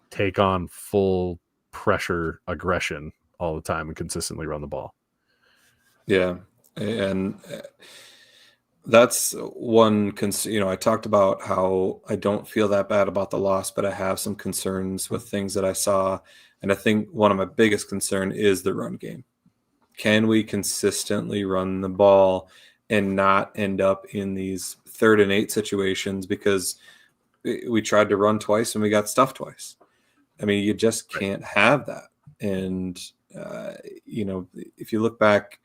A: take on full pressure aggression all the time and consistently run the ball.
C: Yeah. And that's one concern. I talked about how I don't feel that bad about the loss, but I have some concerns with things that I saw. And I think one of my biggest concern is the run game. Can we consistently run the ball and not end up in these 3rd and 8 situations because we tried to run twice and we got stuffed twice? I mean, you just can't have that. And, if you look back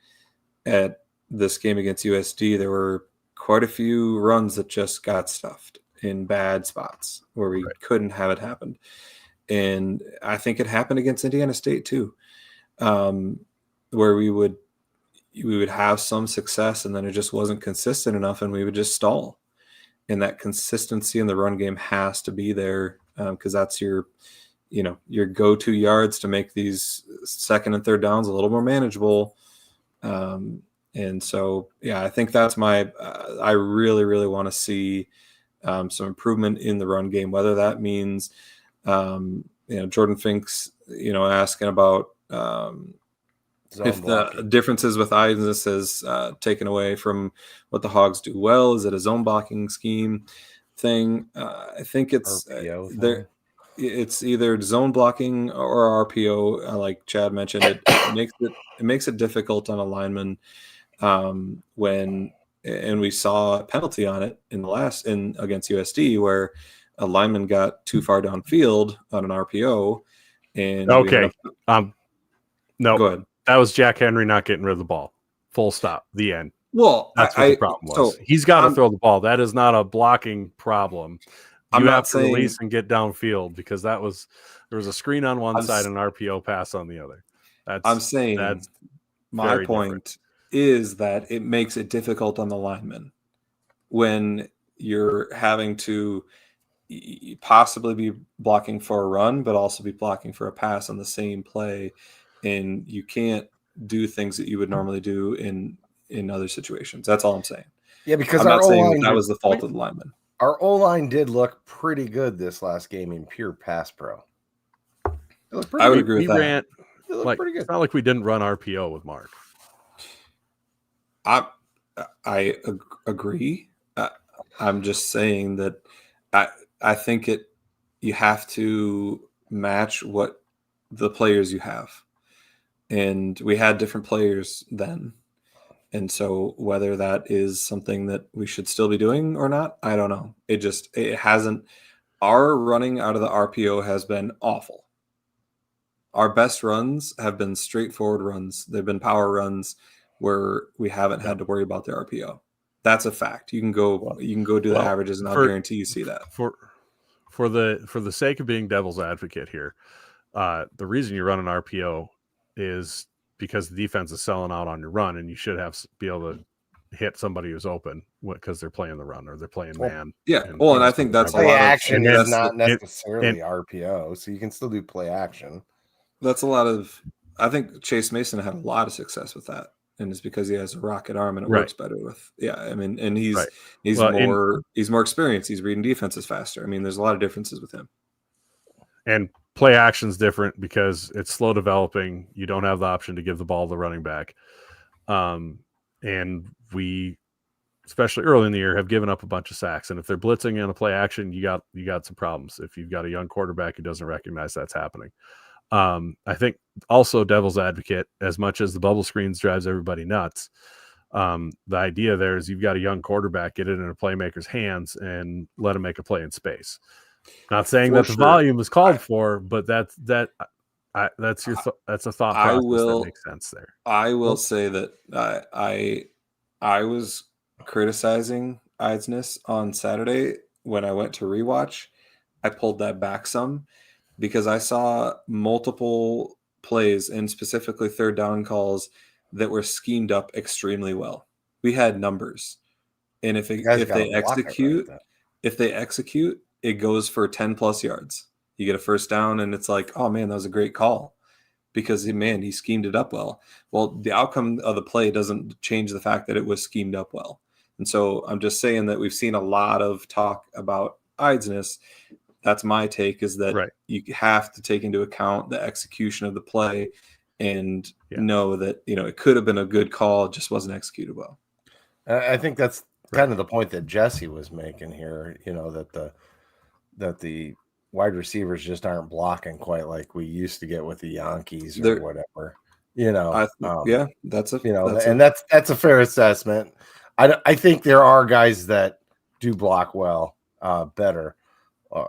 C: at this game against USD, there were quite a few runs that just got stuffed in bad spots where we couldn't have it happen. And I think it happened against Indiana State too, where we would have some success, and then it just wasn't consistent enough, and we would just stall. And that consistency in the run game has to be there, because that's your go-to yards to make these 2nd and 3rd downs a little more manageable. And so, I think that's I really, really want to see some improvement in the run game, whether that means, Jordan Fink's, asking about if the differences with Isaac is taken away from what the Hogs do well. Is it a zone blocking scheme thing? I think it's it's either zone blocking or RPO. Like Chad mentioned, it makes it difficult on a lineman when, and we saw a penalty on it against USD where a lineman got too far downfield on an RPO, and
A: okay, no,
C: go ahead.
A: That was Jack Henry not getting rid of the ball. Full stop. The end.
C: Well,
A: that's what the problem was. So he's got to throw the ball. That is not a blocking problem. You have to release and get downfield, because there was a screen on one side and an RPO pass on the other.
C: My point is that it makes it difficult on the lineman when you're having to possibly be blocking for a run, but also be blocking for a pass on the same play, and you can't do things that you would normally do in other situations. That's all I'm saying.
B: Yeah, because
C: I'm not saying that was the fault of the lineman.
B: Our O-line did look pretty good this last game in pure pass pro.
C: I would agree with that.
A: Pretty good. It's not like we didn't run RPO with Mark.
C: I agree. I'm just saying that I think you have to match what the players you have. And we had different players then. And so whether that is something that we should still be doing or not, I don't know. It hasn't. Our running out of the RPO has been awful. Our best runs have been straightforward runs. They've been power runs where we haven't had to worry about the RPO. That's a fact. You can go do the averages, and I'll guarantee you see that.
A: For the sake of being devil's advocate here, the reason you run an RPO is because the defense is selling out on your run, and you should be able to hit somebody who's open because they're playing the run or they're playing man.
C: Yeah. And I think that's
B: play action is not necessarily RPO, so you can still do play action.
C: That's I think Chase Mason had a lot of success with that. And it's because he has a rocket arm and it works better with, I mean, and he's more experienced. He's reading defenses faster. I mean, there's a lot of differences with him.
A: And play action's different because it's slow developing. You don't have the option to give the ball to the running back. And we, especially early in the year, have given up a bunch of sacks. And if they're blitzing in a play action, you got some problems. If you've got a young quarterback who doesn't recognize that's happening. I think also devil's advocate, as much as the bubble screens drives everybody nuts, the idea there is you've got a young quarterback, get it in a playmaker's hands and let him make a play in space. Not saying that the volume is called for, but that's a thought process that makes sense there.
C: I will say that I was criticizing Eidsness on Saturday when I went to rewatch. I pulled that back some, because I saw multiple plays and specifically third down calls that were schemed up extremely well. We had numbers, and if they execute, it goes for 10 plus yards. You get a first down, and it's like, oh man, that was a great call, because he schemed it up well. Well, the outcome of the play doesn't change the fact that it was schemed up well. And so I'm just saying that we've seen a lot of talk about Eidsness. That's my take, is that you have to take into account the execution of the play and know that, it could have been a good call. It just wasn't executed well.
B: I think that's kind of the point that Jesse was making here, that the wide receivers just aren't blocking quite like we used to get with the Yankees or whatever,
C: that's
B: that's a fair assessment. I think there are guys that do block well, better.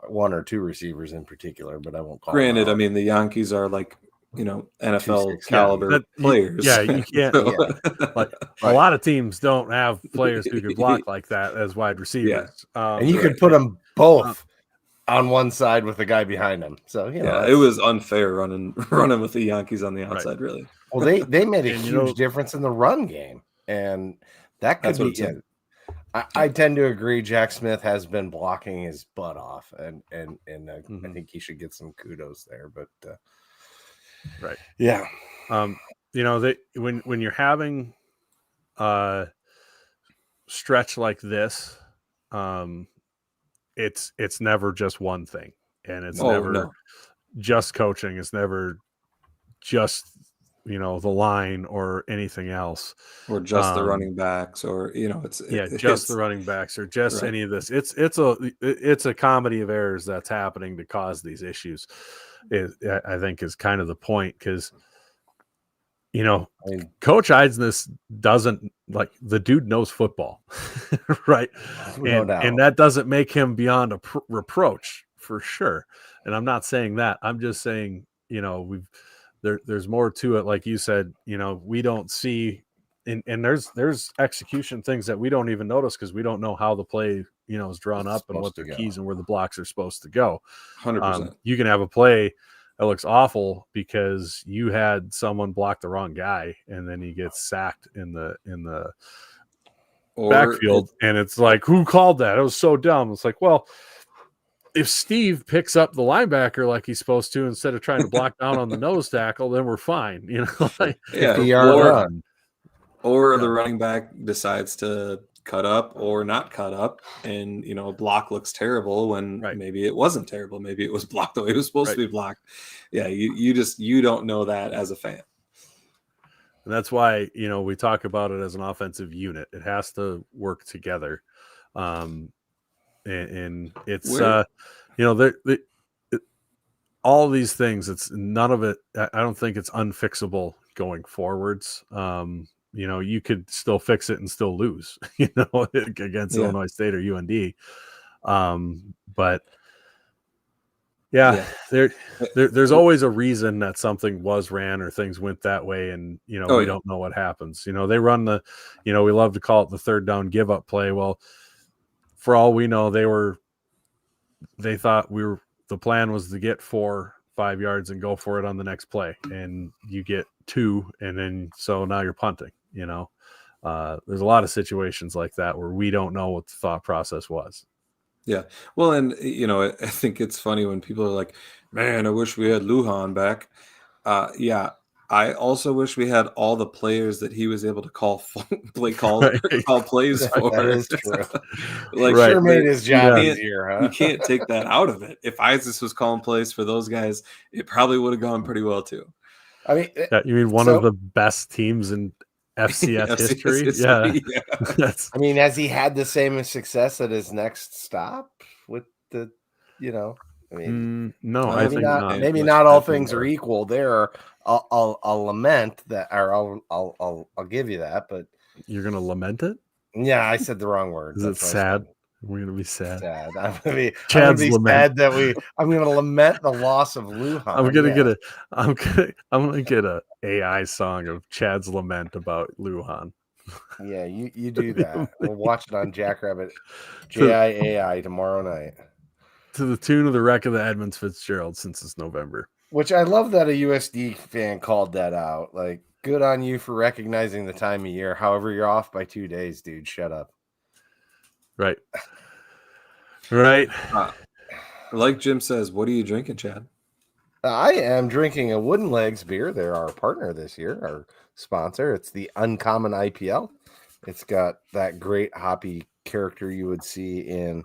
B: One or two receivers in particular, but I won't call
C: Granted, I mean, the Yankees are like, NFL caliber players.
A: Yeah, you can't. A lot of teams don't have players who can block like that as wide receivers.
B: And you could put them both on one side with the guy behind them. So,
C: it was unfair running with the Yankees on the outside, really.
B: Well, they made a huge difference in the run game, and that could be it. I tend to agree. Jack Smith has been blocking his butt off, and I think he should get some kudos there. But
A: when you're having a stretch like this, it's never just one thing, and it's never just coaching. It's never just the line or anything else,
C: or just the running backs, or
A: just the running backs, or just any of this. It's a comedy of errors that's happening to cause these issues. I think is kind of the point, because Coach Eidsness doesn't like the dude knows football, right?
B: No doubt.
A: And that doesn't make him beyond a reproach for sure. And I'm not saying that. I'm just saying, you know, there's more to it. Like you said, you know, we don't see, and there's execution things that we don't even notice because we don't know how the play, you know, is drawn up and what their keys and where the blocks are supposed to go.
C: 100%.
A: You can have a play that looks awful because you had someone block the wrong guy and then he gets sacked in the backfield, and it's like, who called that? It was so dumb. It's like, well, if Steve picks up the linebacker like he's supposed to instead of trying to block down on the nose tackle, then we're fine. You know, like,
C: or the running back decides to cut up or not cut up, and you know, a block looks terrible when maybe it wasn't terrible. Maybe it was blocked the way it was supposed to be blocked. Yeah, you don't know that as a fan.
A: And that's why, you know, we talk about it as an offensive unit. It has to work together. And it's, you know, all these things, it's none of it. I don't think it's unfixable going forwards. You know, you could still fix it and still lose, you know, against Illinois State or UND. But there's always a reason that something was ran or things went that way. And, you know, we don't know what happens. You know, they run the, you know, we love to call it the third down give up play. Well, for all we know, they thought the plan was to get 4-5 yards and go for it on the next play. And you get 2. And then, so now you're punting, you know. There's a lot of situations like that where we don't know what the thought process was.
C: Yeah. Well, and, you know, I think it's funny when people are like, man, I wish we had Lujan back. Yeah. I also wish we had all the players that he was able to call plays for.
B: That is true.
C: Like,
B: sure made his job easier, huh?
C: You can't take that out of it. If Isis was calling plays for those guys, it probably would have gone pretty well too.
B: I mean,
A: you mean one of the best teams in FCS history? Yeah.
B: I mean, has he had the same success at his next stop with the, you know? I mean,
A: no, I think not.
B: Maybe not all things are equal there. I'll lament that, or I'll give you that, but
A: you're gonna lament it.
B: Yeah, I said the wrong word.
A: Is it sad? We're gonna be sad.
B: I'm gonna be sad that I'm gonna lament the loss of Lujan.
A: I'm gonna get a AI song of Chad's lament about Lujan.
B: Yeah, you do that. We'll watch it on Jackrabbit JIAI tomorrow night.
A: To the tune of the wreck of the Edmonds Fitzgerald since it's November.
B: Which I love that a USD fan called that out. Like, good on you for recognizing the time of year. However, you're off by 2 days, dude. Shut up.
A: Right.
C: Like Jim says, what are you drinking, Chad?
B: I am drinking a Wooden Legs beer. They're our partner this year, our sponsor. It's the Uncommon IPL. It's got that great hoppy character you would see in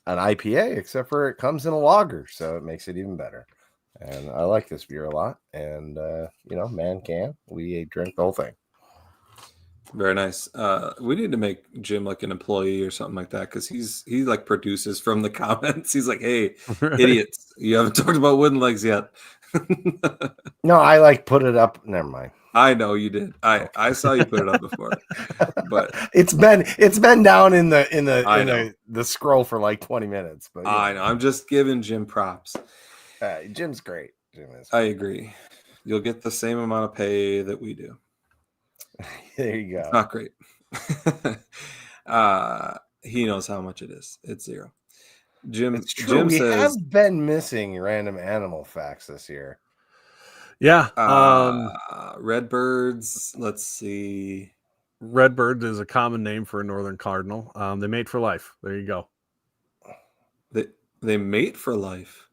B: an IPA, except for it comes in a lager, so it makes it even better. And I like this beer a lot. And, you know, man can. We drink the whole thing.
C: Very nice. We need to make Jim like an employee or something like that, because he like produces from the comments. He's like, hey, idiots, you haven't talked about Wooden Legs yet.
B: No, I like put it up. Never mind.
C: I know you did. I saw you put it up before, but
B: it's been down in the scroll for like 20 minutes. But
C: I know. I'm just giving Jim props.
B: Jim's great.
C: I agree. You'll get the same amount of pay that we do.
B: There you go.
C: It's not great. He knows how much it is. It's 0. Jim
B: we
C: says,
B: have been missing random animal facts this year.
A: Yeah.
C: Redbirds. Let's see.
A: Redbird is a common name for a northern cardinal. They mate for life. There you go.
C: They mate for life.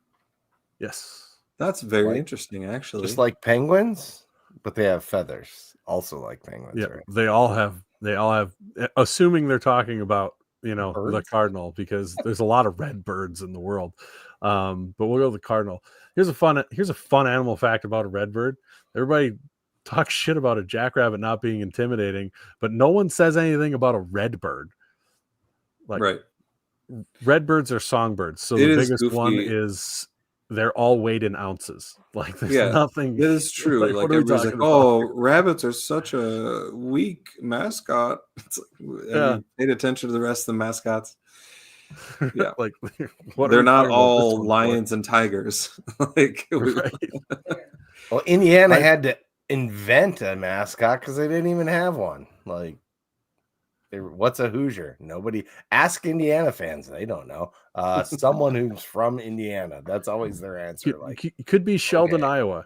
A: Yes.
C: That's very interesting, actually.
B: Just like penguins, but they have feathers, also like penguins.
A: Yeah,
B: right?
A: They all have, assuming they're talking about, you know,
B: birds?
A: The cardinal, because there's a lot of red birds in the world. But we'll go with the cardinal. Here's a fun animal fact about a red bird. Everybody talks shit about a jackrabbit not being intimidating, but no one says anything about a red bird. Like,
C: right.
A: Red birds are songbirds. So the biggest one is they're all weighed in ounces. Like there's nothing.
C: That is true. Like everybody's like, "Oh, rabbits are such a weak mascot." It's like, have you paid attention to the rest of the mascots? Yeah,
A: like
C: they're not all lions and tigers. Like,
B: right. Well, Indiana had to invent a mascot because they didn't even have one. Like, what's a Hoosier? Nobody. Ask Indiana fans; they don't know. Someone who's from Indiana. That's always their answer.
A: Could be Sheldon, Iowa.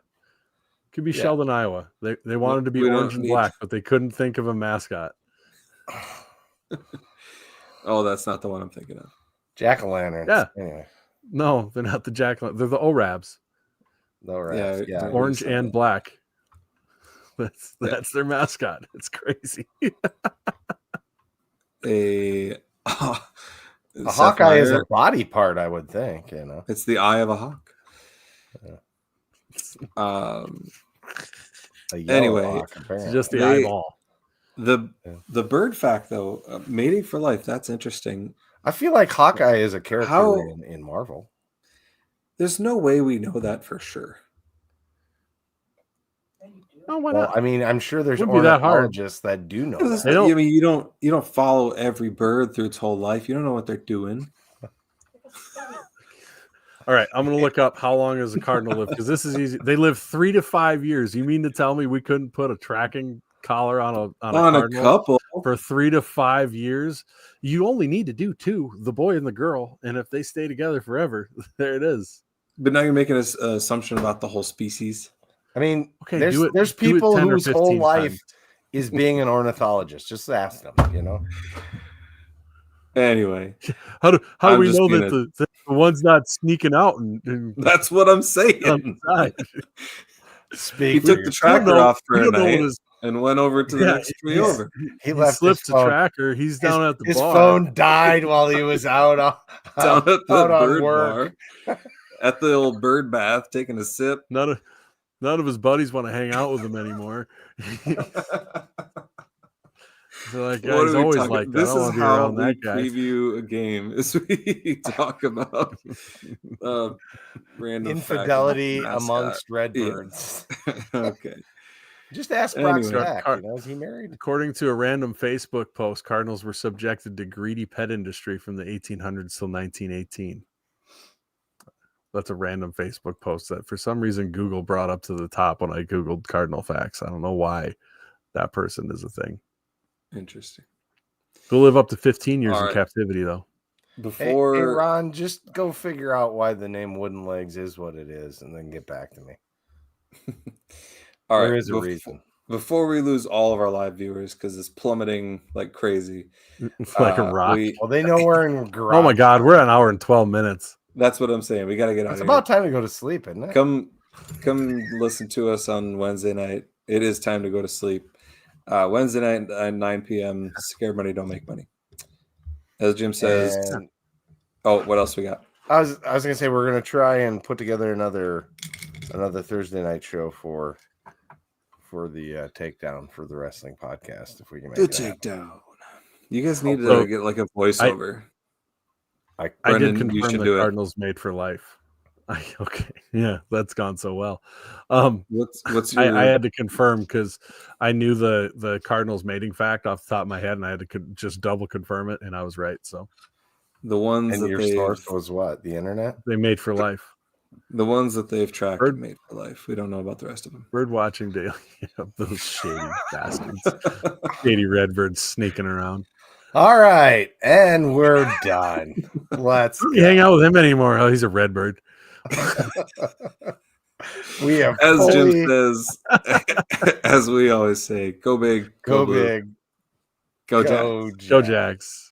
A: Could be Sheldon, Iowa. They wanted to be orange and black, but they couldn't think of a mascot.
C: Oh, that's not the one I'm thinking of.
B: Jack-o'-lanterns.
A: Yeah.
B: Anyway.
A: No, they're not the jack-o'-lantern. They're the ORABs.
B: The ORABs. Yeah.
A: Orange and black. That's their mascot. It's crazy.
B: A Hawkeye is a body part, I would think. You know,
C: it's the eye of a hawk. Anyway,
A: hawk, it's just the eyeball.
C: The bird fact, though, mating for life. That's interesting.
B: I feel like Hawkeye is a character in Marvel.
C: There's no way we know that for sure.
A: Oh, why not?
B: I mean, I'm sure there's ornithologists that do know that.
C: I mean, you don't follow every bird through its whole life. You don't know what they're doing.
A: All right, I'm going to look up how long does a cardinal live, because this is easy. They live 3 to 5 years. You mean to tell me we couldn't put a tracking collar on a couple for 3 to 5 years? You only need to do 2, the boy and the girl, and if they stay together forever, there it is.
C: But now you're making an assumption about the whole species.
B: I mean, there's people whose whole life is being an ornithologist. Just ask them, you know.
C: Anyway,
A: how do we know that the one's not sneaking out? And
C: that's what I'm saying. He took the tracker off for a night and went over to the next tree over.
B: He left
A: slipped the tracker. He's down at the bar.
B: His phone died while he was out
C: down at the bird bar at the old bird bath, taking a sip.
A: None of his buddies want to hang out with him anymore. So that guy's always like that.
C: This is how we preview a game. Is we talk about random
B: infidelity amongst redbirds.
C: Yeah. Okay.
B: Just ask Brock Stack. Is he married?
A: According to a random Facebook post, Cardinals were subjected to greedy pet industry from the 1800s till 1918. That's a random Facebook post that for some reason Google brought up to the top when I Googled Cardinal facts. I don't know why that person is a thing.
C: Interesting.
A: They'll live up to 15 years in captivity, though.
B: Hey, Ron, just go figure out why the name Wooden Legs is what it is, and then get back to me.
C: All right.
B: There is a reason.
C: Before we lose all of our live viewers, because it's plummeting like crazy.
A: Like a rock.
B: They know we're in garage.
A: Oh, my God. We're an hour and 12 minutes.
C: That's what I'm saying. We got to get out of here.
B: It's about time to go to sleep, isn't it?
C: Come listen to us on Wednesday night. It is time to go to sleep. Wednesday night at 9 p.m. Scared money don't make money. As Jim says. What else we got?
B: I was gonna say we're gonna try and put together another Thursday night show for the takedown for the wrestling podcast if we can make
C: the takedown. You guys need to get like a voiceover.
A: I did confirm the Cardinals made for life. Okay, yeah, that's gone so well.
C: What's your...
A: I had to confirm because I knew the Cardinals mating fact off the top of my head, and I had to just double confirm it, and I was right. So
C: the ones
B: and
C: that
B: your source was what? The internet?
A: They made for life.
C: The ones that they've tracked made for life. We don't know about the rest of them.
A: Bird watching daily. Those shady bastards, shady redbirds sneaking around.
B: All right, and we're done. Let's
A: hang out with him anymore. Oh, he's a redbird.
B: We have,
C: as Jim says, as we always say, go big,
B: go big,
C: go Jags.
A: Go Jags.